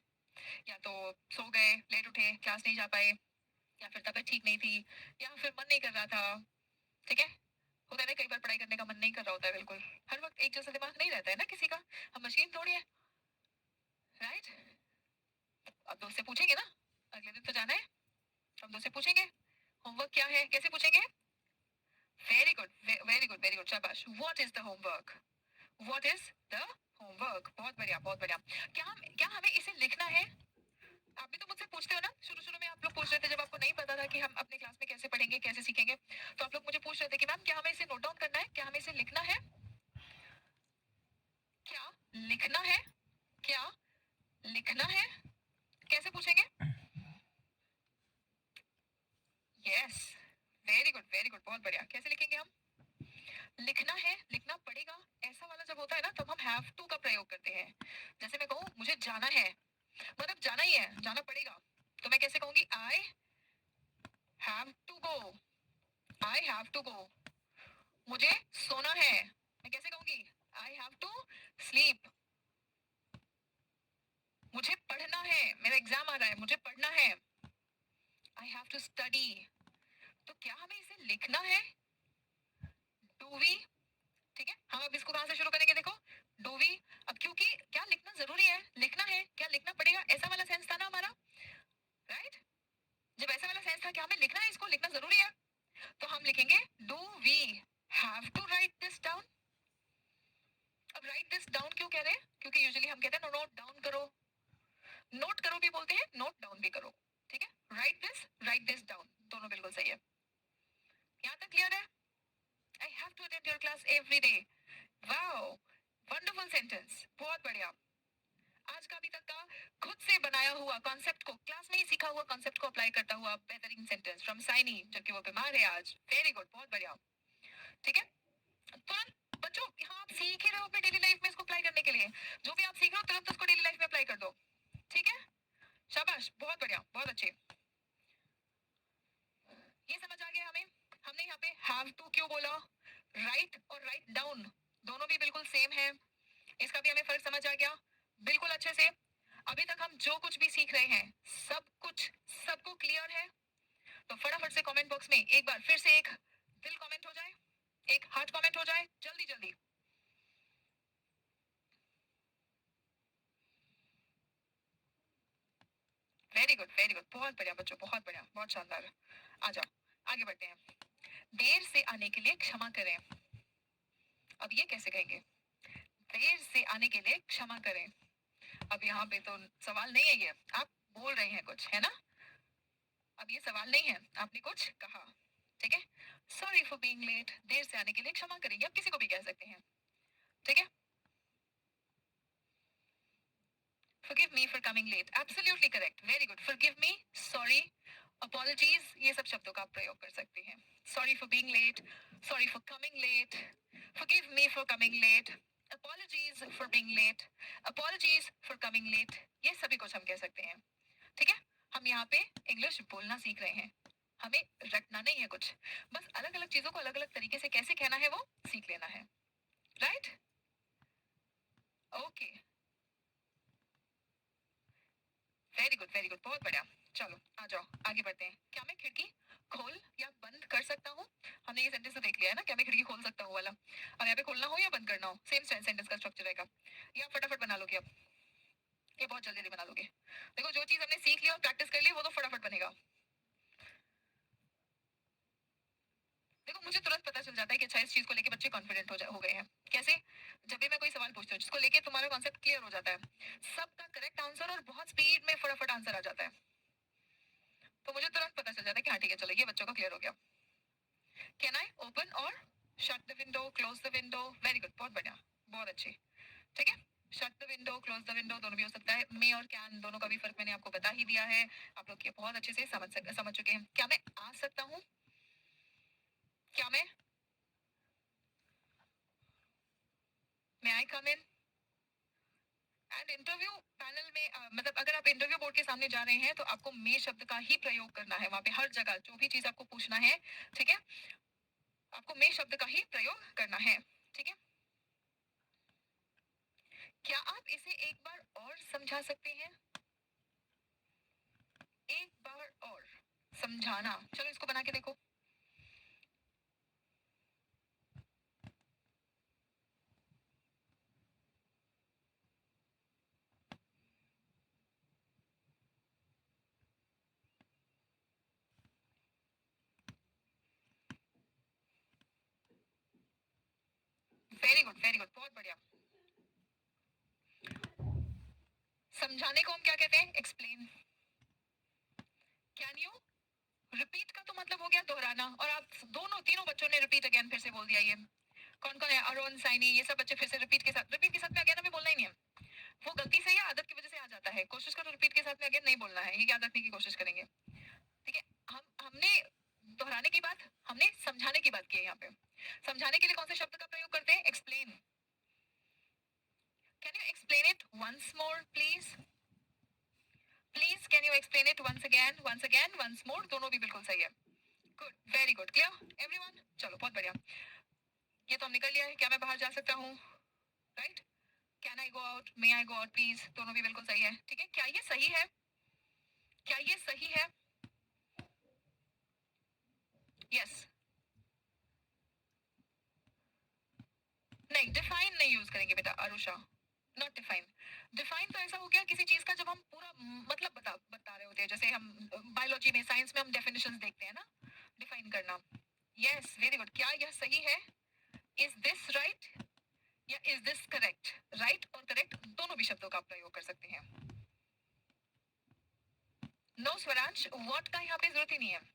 S1: या तो सो गए, लेट उठे, क्लास नहीं जा पाए, या फिर तबीयत ठीक नहीं थी, या फिर मन नहीं कर रहा था, ठीक है। होता है ना, कई बार पढ़ाई करने का मन नहीं कर रहा होता है, बिल्कुल हर वक्त एक जैसा दिमाग नहीं रहता है ना किसी का, हम मशीन थोड़ी है, राइट। अब दोस्त से पूछेंगे ना, अगले दिन तो जाना है, हम दोस्त से पूछेंगे होमवर्क क्या है, कैसे पूछेंगे? Very good, very good, very good, शाबाश। What is the homework? What is the homework? बहुत बढ़िया, बहुत बढ़िया। क्या हमें इसे लिखना है? आप भी तो मुझसे पूछते हो ना, यस, वेरी गुड, बहुत बढ़िया। कैसे लिखेंगे हम? लिखना है, लिखना पड़ेगा, ऐसा वाला जब होता है ना तब हम हैव टू का प्रयोग करते हैं। जैसे मैं कहूँ मुझे जाना है, मतलब जाना ही है, जाना पड़ेगा, तो मैं कैसे कहूंगी? I have to go, I have to go. मुझे सोना है, मैं कैसे कहूंगी? I have to sleep. मुझे पढ़ना है, मेरा एग्जाम आ रहा है, मुझे पढ़ना है, आई हैव टू स्टडी। तो क्या हमें इसे लिखना है? Do we? ठीक है, हम अब इसको कहां से शुरू करेंगे? देखो, डू वी। अब क्योंकि क्या लिखना जरूरी है, लिखना है, क्या लिखना पड़ेगा, ऐसा वाला सेंस था ना हमारा, राइट? जब ऐसा वाला सेंस था, क्या हमें लिखना है, इसको लिखना जरूरी है, तो हम लिखेंगे do we have to write this down. अब राइट दिस डाउन क्यों कह रहे हैं? क्योंकि यूजुअली हम कहते हैं नोट डाउन करो, नोट करो भी बोलते हैं, नोट डाउन भी करो, ठीक है? राइट दिस डाउन, दोनों बिल्कुल सही है। यहाँ तक क्लियर है? I have to attend your class every day. Wow, wonderful sentence, बहुत बढ़िया। आज का अभी तक का खुद से बनाया हुआ कॉन्सेप्ट को, क्लास में ही सीखा हुआ कॉन्सेप्ट को अप्लाई करता हुआ बेहतरीन सेंटेंस फ्रॉम साइनी, जबकि वो बीमार है आज। वेरी गुड, बहुत बढ़िया। ठीक है, तुरंत बच्चों, यहाँ आप सीख ही रहे हो अपने डेली लाइफ में इसको अप्लाई करने के लिए। जो भी आप सीख रहे हो तुरंत उसको डेली लाइफ में अप्लाई कर दो, ठीक है? शाबाश, बहुत बढ़िया, बहुत अच्छे। ये समझ आ गया हमें। हमने यहाँ पे हैव टू क्यों बोला, राइट और राइट डाउन दोनों भी बिल्कुल सेम है, इसका भी हमें फर्क समझ आ गया बिल्कुल अच्छे से। अभी तक हम जो कुछ भी सीख रहे हैं सब कुछ सबको क्लियर है? तो फटाफट से कमेंट बॉक्स में एक बार फिर से एक दिल कमेंट हो जाए, एक हार्ट कमेंट हो जाए, जल्दी जल्दी। वेरी गुड, बहुत बढ़िया बच्चों, बहुत बढ़िया, बहुत शानदार। आ जाओ, आगे बढ़ते हैं। देर से आने के लिए क्षमा करें। अब ये कैसे कहेंगे? देर से आने के लिए क्षमा करें। अब यहाँ पे तो सवाल नहीं है, ये आप बोल रहे हैं कुछ, है ना? अब ये सवाल नहीं है, आपने कुछ कहा, ठीक है? सॉरी फॉर बीइंग लेट, देर से आने के लिए क्षमा करेंगे, आप किसी को भी कह सकते हैं, ठीक है? Forgive me for coming late. Absolutely correct. Very good. Forgive me, sorry, apologies, ये सब शब्दों का आप प्रयोग कर सकते हैं। Sorry for being late, sorry for coming late, forgive me for coming late, apologies for being late, apologies for coming late, ये सभी कुछ हम कह सकते हैं, ठीक है? हम यहाँ पे इंग्लिश बोलना सीख रहे हैं, हमें रटना नहीं है कुछ, बस अलग अलग चीजों को अलग अलग तरीके से कैसे कहना है वो सीख लेना है, राइट? ओके, वेरी गुड, बहुत बढ़िया। चलो आ जाओ, आगे बढ़ते हैं। क्या मैं खिड़की खोल या बंद कर सकता हूँ? हमने ये सेंटेंस तो देख लिया है ना, क्या मैं खिड़की खोल सकता हूँ वाला। अब यहाँ पे खोलना हो या बंद करना हो, सेम सेंटेंस का स्ट्रक्चर रहेगा। ये आप फटाफट बना लोगे, अब ये बहुत जल्दी बना लोगे। देखो, जो चीज हमने सीख लिया और प्रैक्टिस कर ली वो तो फटाफट बनेगा। देखो, मुझे तुरंत पता चल जाता है कि अच्छा इस चीज को लेके बच्चे कॉन्फिडेंट हो गए हैं। कैसे? जब भी मैं कोई सवाल पूछती हूँ जिसको लेके तुम्हारा कॉन्सेप्ट क्लियर हो जाता है, सबका करेक्ट आंसर और बहुत स्पीड में फटाफट आंसर आ जाता है, तो मुझे तुरंत पता चल जाता है कि हाँ ठीक है, चलो ये बच्चों का क्लियर हो गया। कैन आई ओपन और shut the window, close the window? Very good, बहुत बढ़िया, बहुत अच्छे, ठीक है? Shut the window, close the window दोनों भी हो सकता है। मे और कैन दोनों का भी फर्क मैंने आपको बता ही दिया है, आप लोग ये बहुत अच्छे से समझ चुके हैं। क्या मैं आ सकता हूँ? क्या मैं आई कम इन? एंड इंटरव्यू पैनल में मतलब अगर आप इंटरव्यू बोर्ड के सामने जा रहे हैं तो आपको मे शब्द का ही प्रयोग करना है, वहां पे हर जगह जो भी चीज आपको पूछना है, ठीक है, आपको मे शब्द का ही प्रयोग करना है, ठीक है? क्या आप इसे एक बार और समझा सकते हैं? एक बार और समझाना, चलो इसको बना के देखो। वेरी गुड, बहुत बढ़िया। समझाने को हम क्या कहते हैं? एक्सप्लेन। कैन यू रिपीट का तो मतलब हो गया दोहराना, और आप दोनों तीनों बच्चों ने रिपीट अगेन फिर से बोल दिया। ये कौन कौन है? अरुण, साइनी, ये सब बच्चे फिर से रिपीट के साथ में अगेन हमें बोलना ही नहीं है। वो गलती से या आदत की वजह से आ जाता है, कोशिश करो रिपीट के साथ में अगेन नहीं बोलना है, ये याद रखने की कोशिश करेंगे, ठीक है? हमने दोहराने की बात, हमने समझाने की बात की है यहाँ पे। समझाने के लिए कौन से शब्द का प्रयोग करते हैं? Explain. Can you explain it once more please? Please can you explain it once again, once more, दोनों भी बिल्कुल सही है। Good, very good, clear everyone? चलो बहुत बढ़िया, ये तो हमने कर लिया है। क्या मैं बाहर जा सकता हूँ? Right, can I go out, may I go out please, दोनों भी बिल्कुल सही है। ठीक है, क्या ये सही है? क्या ये सही है? यस। नहीं, डिफाइन नहीं यूज करेंगे बेटा आरुषा, नॉट डिफाइन। डिफाइन तो ऐसा हो गया किसी चीज का जब हम पूरा मतलब बता रहे होते हैं, जैसे हम बायोलॉजी में, साइंस में हम डेफिनेशंस देखते हैं ना, डिफाइन करना। Yes, very good. क्या यह सही है? इज दिस राइट या इज दिस करेक्ट? राइट और करेक्ट दोनों भी शब्दों का आप प्रयोग कर सकते हैं। नो स्वरांश, व्हाट का यहाँ पे जरूरत ही नहीं है।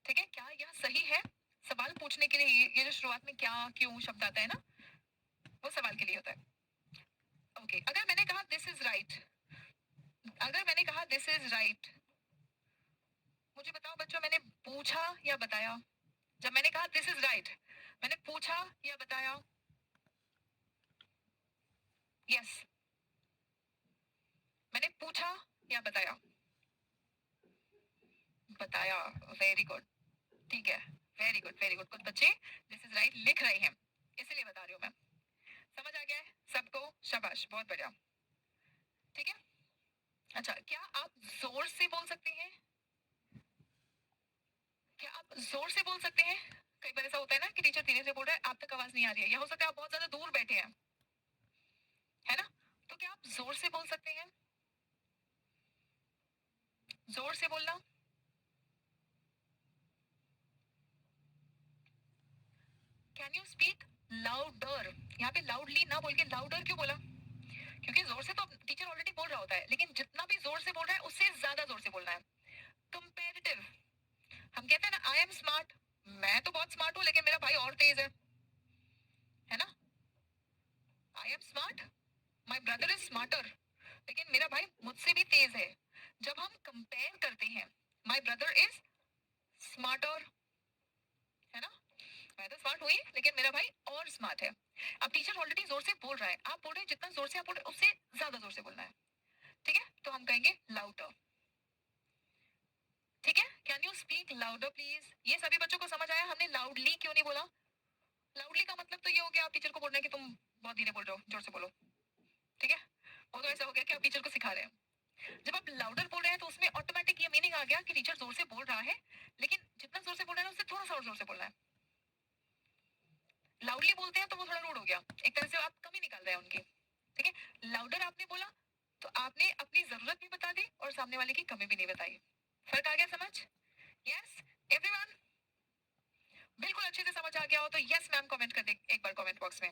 S1: ठीक है, क्या यह सही है? सवाल पूछने के लिए ये जो शुरुआत में क्या क्यों शब्द आता है ना, वो सवाल के लिए होता है। ओके, अगर मैंने कहा दिस इज राइट, अगर मैंने कहा दिस इज राइट, मुझे बताओ बच्चों, मैंने पूछा या बताया? जब मैंने कहा दिस इज राइट, मैंने पूछा या बताया? यस, मैंने पूछा या बताया? बताया, वेरी गुड। ठीक है, वेरी गुड वेरी गुड। कुछ बच्चे दिस इज राइट लिख रहे हैं, इसीलिए बता रही हूँ मैं। समझ आ गया है सबको? शाबाश, बहुत बढ़िया। ठीक है, अच्छा, क्या आप जोर से बोल सकते हैं? क्या आप जोर से बोल सकते हैं? कई बार ऐसा होता है ना कि टीचर धीरे से बोल रहा है, आप तक आवाज नहीं आ रही है, या हो सकता है आप बहुत ज्यादा दूर बैठे हैं, है ना? तो क्या आप जोर से बोल सकते हैं? जोर से बोलना। Can you speak louder? यहाँ पे लाउडली ना बोल के लाउडर क्यों बोला? क्योंकि जोर से तो टीचर ऑलरेडी बोल रहा होता है, लेकिन जितना भी जोर से बोल रहा है उससे ज्यादा जोर से बोलना है। कंपेरेटिव, हम कहते हैं ना आई एम स्मार्ट, मैं तो बहुत स्मार्ट हूँ लेकिन मेरा भाई और तेज है ना? I am smart, my brother is smarter, लेकिन मेरा भाई मुझसे भी तेज है। जब हम कंपेयर करते हैं, माई ब्रदर इज स्मार्टर, है ना? मैं तो स्मार्ट हुई लेकिन मेरा भाई और स्मार्ट है। अब टीचर ऑलरेडी जोर से बोल रहा है, आप बोल रहे हैं जितना जोर से आप बोल रहे हैं उससे ज्यादा जोर से बोलना है। ठीक है, तो हम कहेंगे लाउडर। ठीक है, can you speak louder please? ये सभी बच्चों को समझ आया हमने लाउडली क्यों नहीं बोला? लाउडली का मतलब तो ये हो गया आप टीचर को बोल रहे हैं कि तुम बहुत धीरे बोल रहे हो, जोर से बोलो। ठीक है, वो तो ऐसा हो गया कि आप टीचर को सिखा रहे हैं। जब आप लाउडर बोल रहे हैं तो उसमें ऑटोमेटिक ये मीनिंग आ गया कि टीचर जोर से बोल रहा है, लेकिन जितना जोर से बोल रहा है उससे थोड़ा सा और जोर से बोलना है। लाउडली बोलते हैं तो वो थोड़ा रूड हो गया, एक तरह से आप कमी निकाल रहे हैं उनकी। ठीक है, लाउडर आपने बोला तो आपने अपनी जरूरत भी बता दी और सामने वाले की कमी भी नहीं बताई। फर्क आ गया समझ? यस एवरीवन, बिल्कुल अच्छे से समझ आ गया हो तो यस मैम कमेंट कर दे एक बार कमेंट बॉक्स में।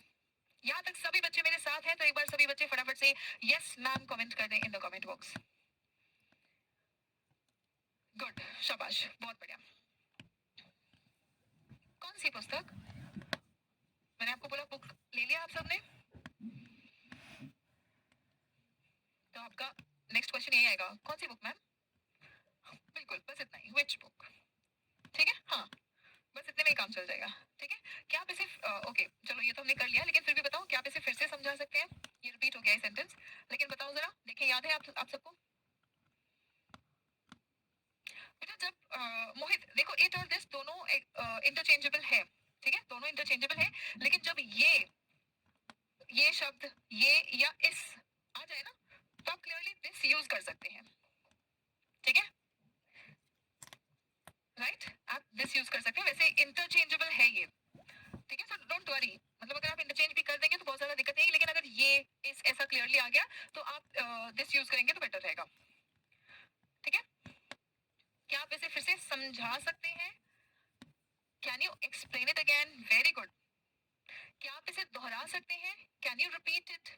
S1: यहाँ तक सभी बच्चे मेरे साथ हैं तो एक बार सभी बच्चे फटाफट से यस मैम कमेंट कर दें in the comment box. Good, शाबाश, बहुत बढ़िया। कौन सी पुस्तक? मैंने आपको बोला बुक ले लिया आप सबने, तो आपका नेक्स्ट क्वेश्चन यही आएगा, कौन सी बुक मैम? बिल्कुल, बस इतना ही, विच बुक। ठीक है, हाँ, बस इतने में ही काम चल जाएगा। ठीक है, क्या आप इसे ओके चलो ये तो हमने कर लिया, लेकिन फिर भी बताओ क्या आप इसे फिर से समझा सकते हैं? ये रिपीट हो गया है सेंटेंस, लेकिन बताओ जरा, देखिए याद है आप सबको? बेटा जब मोहित देखो, इट और दिस दोनों इंटरचेंजेबल है। ठीक है, दोनों इंटरचेंजेबल है, लेकिन जब ये शब्द ये या इस आ जाए ना, तो आप क्लियरली दिस यूज कर सकते हैं। ठीक है, राइट, आप दिस यूज कर सकते हैं, वैसे इंटरचेंजेबल है ये। ठीक है, सो डोंट वरी, मतलब अगर आप इंटरचेंज भी कर देंगे तो बहुत ज्यादा दिक्कत नहीं, लेकिन अगर ये इस ऐसा क्लियरली आ गया तो आप दिस यूज करेंगे तो बेटर रहेगा। ठीक है, क्या आप इसे फिर से समझा सकते हैं? Can you explain it again? Very good. क्या आप इसे दोहरा सकते हैं? Can you repeat it?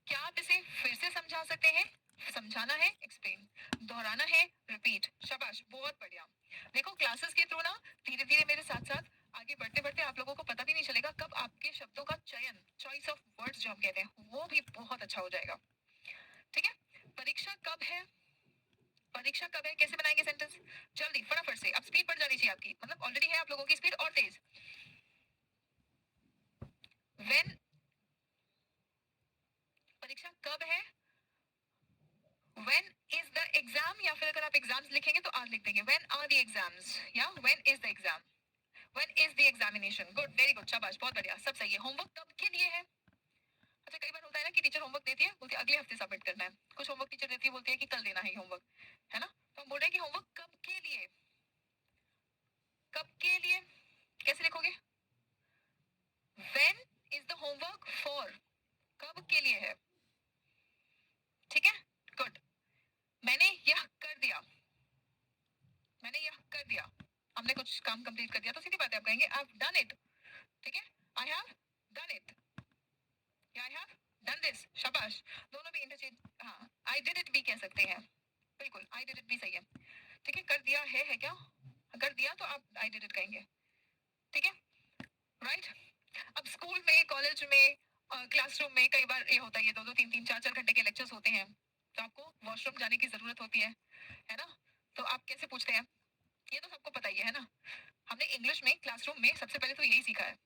S1: क्या आप इसे फिर से समझा सकते हैं? समझाना है एक्सप्लेन, दोहराना है रिपीट। शाबाश, बहुत बढ़िया। देखो क्लासेस के थ्रू ना धीरे धीरे मेरे साथ साथ आगे बढ़ते बढ़ते आप लोगों को पता भी नहीं चलेगा कब आपके शब्दों का चयन, चॉइस ऑफ वर्ड्स जो हम कहते हैं, वो भी बहुत अच्छा हो जाएगा। ठीक है, परीक्षा कब है? परीक्षा कब है, कैसे बनाएंगे सेंटेंस? जल्दी फटाफट से, अब स्पीड बढ़ जानी चाहिए आपकी, मतलब ऑलरेडी है आप लोगों की स्पीड और तेज। व्हेन, परीक्षा कब है, व्हेन इज द एग्जाम, या फिर अगर आप एग्जाम्स लिखेंगे तो आर लिख देंगे, व्हेन आर द एग्जाम्स, या when is the exam, when is the examination. Good, very good, शाबाश, बहुत बढ़िया, सब सही है। होमवर्क कब के लिए है? अच्छा, कई बार होता है ना कि टीचर होमवर्क देती है, बोलती है अगले हफ्ते सबमिट करना है, कुछ होमवर्क टीचर देती है, बोलती है कि कल देना है होमवर्क, है ना? तो हम बोल रहे हैं कि होमवर्क कब के लिए, कब के लिए कैसे लिखोगे? When is the homework for, कब के लिए है, ठीक है, गुड। मैंने यह कर दिया, मैंने यह कर दिया, हमने कुछ काम कंप्लीट कर दिया, तो सीधी बात है आप कहेंगे आई हैव डन इट, ठीक है, आई हैव डन इट, या आई हैव डन दिस, शाबाश, दोनों भी इंटरचेंज, हाँ, आई डिड इट भी कह सकते हैं, बिल्कुल, आई डिड इट भी सही है, ठीक है। कर दिया है क्या, कर दिया तो आप आई डिड इट कहेंगे, ठीक है, राइट। अब स्कूल में, कॉलेज में, क्लासरूम में कई बार ये होता है, ये दो दो तीन तीन चार चार घंटे के लेक्चर्स होते हैं, तो आपको वॉशरूम जाने की जरूरत होती है ना? तो आप कैसे पूछते हैं, ये तो सबको पता ही है ना। हमने इंग्लिश में क्लासरूम में सबसे पहले तो यही सीखा है,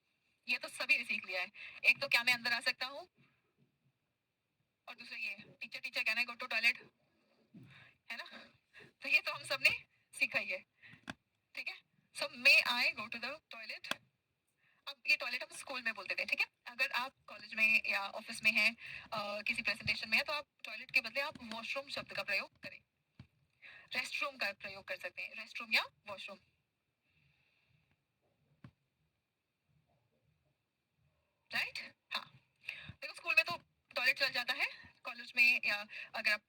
S1: ये तो सभी ने सीख लिया है। एक तो क्या मैं अंदर आ सकता हूँ, और दूसरा ये teacher teacher can I go to toilet, है ना? तो ये तो हम सबने सीखा ही है, ठीक है। सो मे आई गो टू द टॉयलेट, अब ये टॉयलेट हम स्कूल में बोलते थे, ठीक है। अगर आप कॉलेज में या ऑफिस में हैं, किसी प्रेजेंटेशन में है, तो आप टॉयलेट के बदले आप वॉशरूम शब्द का प्रयोग करें, रेस्टरूम का प्रयोग कर सकते हैं, रेस्टरूम या वॉशरूम, राइट। हाँ, देखो स्कूल में तो टॉयलेट चल जाता है, कॉलेज में या अगर आप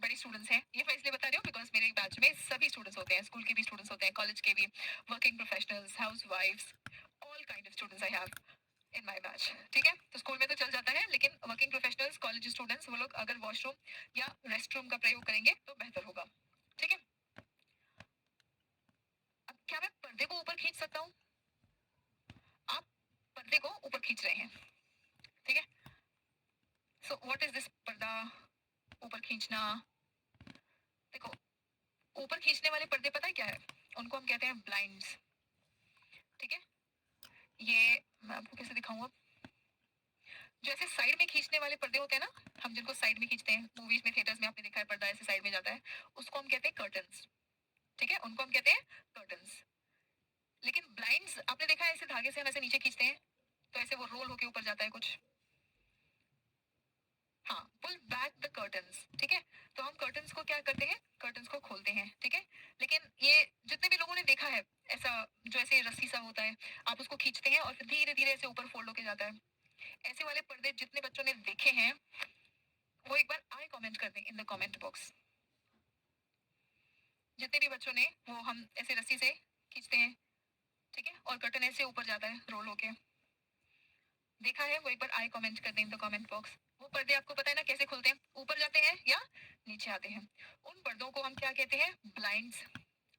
S1: बड़े स्टूडेंट्स हैं, ये मैं इसलिए बता रही हूँ बिकॉज मेरे बैच में सभी स्टूडेंट्स होते हैं, स्कूल के भी स्टूडेंट्स होते हैं, कॉलेज के भी, working professionals, house wifes, all kind of students I have in my batch, ठीक है। तो स्कूल में तो चल जाता है, लेकिन वर्किंग प्रोफेशनल्स, कॉलेज स्टूडेंट्स, वो लोग अगर वॉशरूम या रेस्ट रूम का प्रयोग करेंगे तो बेहतर होगा, ठीक है। अब क्या मैं पर्दे को ऊपर खींच सकता हूँ? आप पर्दे को ऊपर खींच रहे हैं, ठीक है। सो व्हाट इज दिस, पर्दा ऊपर खींचना? देखो, ऊपर खींचने वाले पर्दे पता है क्या है, उनको हम कहते हैं ब्लाइंड्स, ठीक है। ये मैं आपको कैसे दिखाऊं, अब जैसे साइड में खींचने वाले पर्दे होते हैं ना, हम जिनको साइड में खींचते हैं, मूवीज में, थिएटर्स में आपने देखा है पर्दा ऐसे साइड में जाता है, उसको हम कहते हैं कर्टन्स, ठीक है, उनको हम कहते हैं कर्टन्स। लेकिन ब्लाइंड्स आपने देखा है, ऐसे धागे से हम ऐसे नीचे खींचते हैं, तो ऐसे वो रोल होके ऊपर जाता है कुछ, हाँ, पुल बैक द कर्टन्स, ठीक है। तो हम कर्टन्स को क्या करते हैं, कर्टन्स को खोलते हैं, ठीक है। लेकिन ये जितने भी लोगों ने देखा है, ऐसा जो ऐसे रस्सी सा होता है, आप उसको खींचते हैं और फिर धीरे धीरे ऐसे ऊपर फोल्ड होके जाता है, ऐसे वाले पर्दे जितने बच्चों ने देखे हैं, वो एक बार आई कमेंट कर दें इन द कमेंट बॉक्स। जितने भी बच्चों ने, वो हम ऐसे रस्सी से खींचते हैं, ठीक है, और कर्टन ऐसे ऊपर जाता है रोल होके, देखा है, वो एक बार आई कमेंट कर दें इन द कमेंट बॉक्स। वो पर्दे आपको पता है ना कैसे खुलते हैं, ऊपर जाते हैं या नीचे आते हैं। उन पर्दों को हम क्या कहते हैं, ब्लाइंड्स।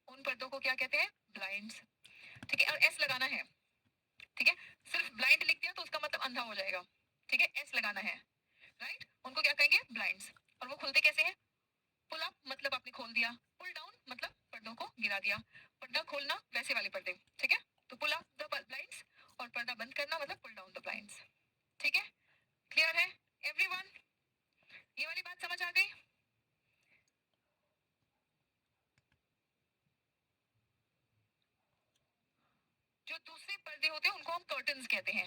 S1: उन पर्दों को क्या कहते हैं, ब्लाइंड्स, ठीक है। और एस लगाना है, ठीक है, सिर्फ ब्लाइंड लिख दिया तो उसका मतलब अंधा हो जाएगा, ठीक है, एस लगाना है, राइट। उनको क्या कहेंगे, ब्लाइंड्स। और वो खुलते कैसे हैं, पुल अप मतलब आपने खोल दिया, पुल डाउन मतलब पर्दों को गिरा दिया, पर्दा खोलना वैसे वाले पर्दे, ठीक है। तो पुल अप द ब्लाइंड्स, और पर्दा बंद करना मतलब पुल डाउन द ब्लाइंड्स, ठीक है। क्लियर है एवरीवन, ये वाली बात समझ आ गई? जो दूसरे पर्दे होते हैं उनको हम कर्टन्स कहते हैं,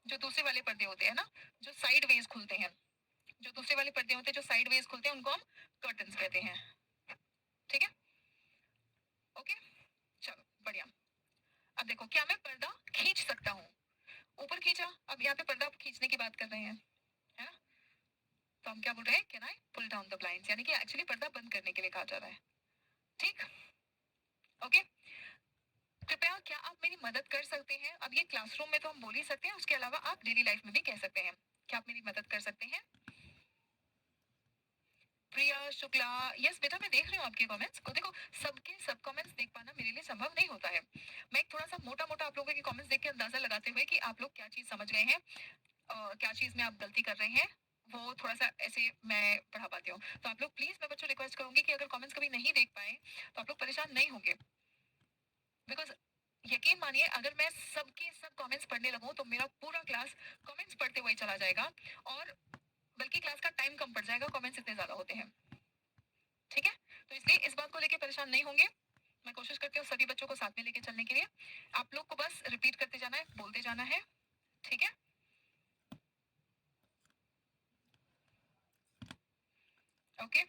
S1: जो दूसरे वाले पर्दे होते हैं ना, जो साइड वेज खुलते हैं, जो दूसरे वाले पर्दे होते हैं जो साइड वेज खुलते हैं, उनको हम कर्टन्स कहते हैं, ठीक है, ओके। चलो बढ़िया। अब देखो, क्या मैं पर्दा खींच सकता हूँ, ऊपर खींचा, अब यहाँ पे पर्दा खींचने की बात कर रहे हैं, है ना? तो हम क्या बोल रहे हैं, can I pull down the blinds, यानी कि एक्चुअली पर्दा बंद करने के लिए कहा जा रहा है, ठीक, ओके। कृपया क्या आप मेरी मदद कर सकते हैं? अब ये क्लासरूम में तो हम बोल ही सकते हैं, उसके अलावा आप डेली लाइफ में भी कह सकते हैं, क्या आप मेरी मदद कर सकते हैं? प्रिया शुक्ला, यस बेटा, मैं देख रही हूँ आपके कमेंट्स को। देखो, सबके सब कमेंट्स देख पाना मेरे लिए संभव नहीं होता है। मैं एक थोड़ा सा मोटा मोटा आप लोगों के कमेंट्स देख के अंदाजा लगाते हुए कि आप लोग क्या चीज समझ गए हैं, क्या चीज में आप गलती कर रहे हैं, वो थोड़ा-सा ऐसे मैं पढ़ा पाती हूँ। तो आप लोग प्लीज़ मैं बच्चों रिक्वेस्ट करूँगी कि अगर कमेंट्स कभी नहीं देख पाए, तो आप लोग परेशान नहीं होंगे। बिकॉज़ यकीन मानिए अगर मैं सबके सब कमेंट्स पढ़ने लगूँ तो मेरा पूरा क्लास कमेंट्स पढ़ते हुए चला जाएगा और बल्कि क्लास का टाइम कम पड़ जाएगा, कमेंट्स इतने ज़्यादा होते हैं। ठीक है? तो इसलिए इस बात को लेके परेशान नहीं होंगे। मैं कोशिश करती हूँ सभी बच्चों को साथ में लेके चलने के लिए। आप लोग को बस रिपीट करते जाना है, बोलते जाना है। ठीक है? ओके?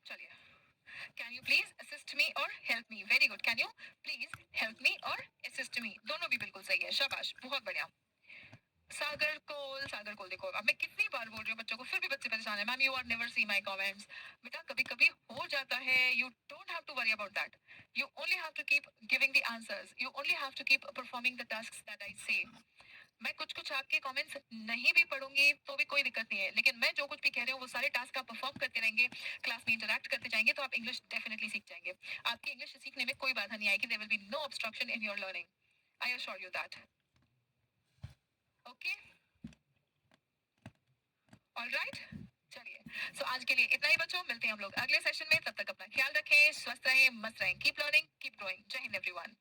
S1: चलिए। Can you please assist me और help me? Very good. Can you please help me और असिस्ट मी? दोनों भी बिल्कुल सही है। शाबाश, बहुत बढ़िया। सागर कोल देखो अब मैं कितनी बार बोल रही हूँ बच्चों को, फिर भी बच्चे परेशान है। Ma'am you are never see my comments. बेटा कभी कभी हो जाता है, you don't have to worry about that. You only have to keep giving the answers, you only have to keep performing the tasks that I say. मैं कुछ कुछ आपके कमेंट्स नहीं भी पढ़ूंगी तो भी कोई दिक्कत नहीं है, लेकिन मैं जो कुछ भी कह रही हूँ वो सारे टास्क आप परफॉर्म करते रहेंगे, क्लास में इंटरैक्ट करते जाएंगे, तो आप इंग्लिश डेफिनेटली सीख जाएंगे। आपकी इंग्लिश सीखने में कोई बाधा नहीं आएगी। There will be no obstruction in your learning, I assure you that. Okay, alright. चलिए, सो आज के लिए इतना ही बच्चों, मिलते हैं हम लोग अगले सेशन में। तब तक अपना ख्याल रखें, स्वस्थ रहें, मस्त रहें। Keep learning, keep growing. जय हिंद एवरीवन।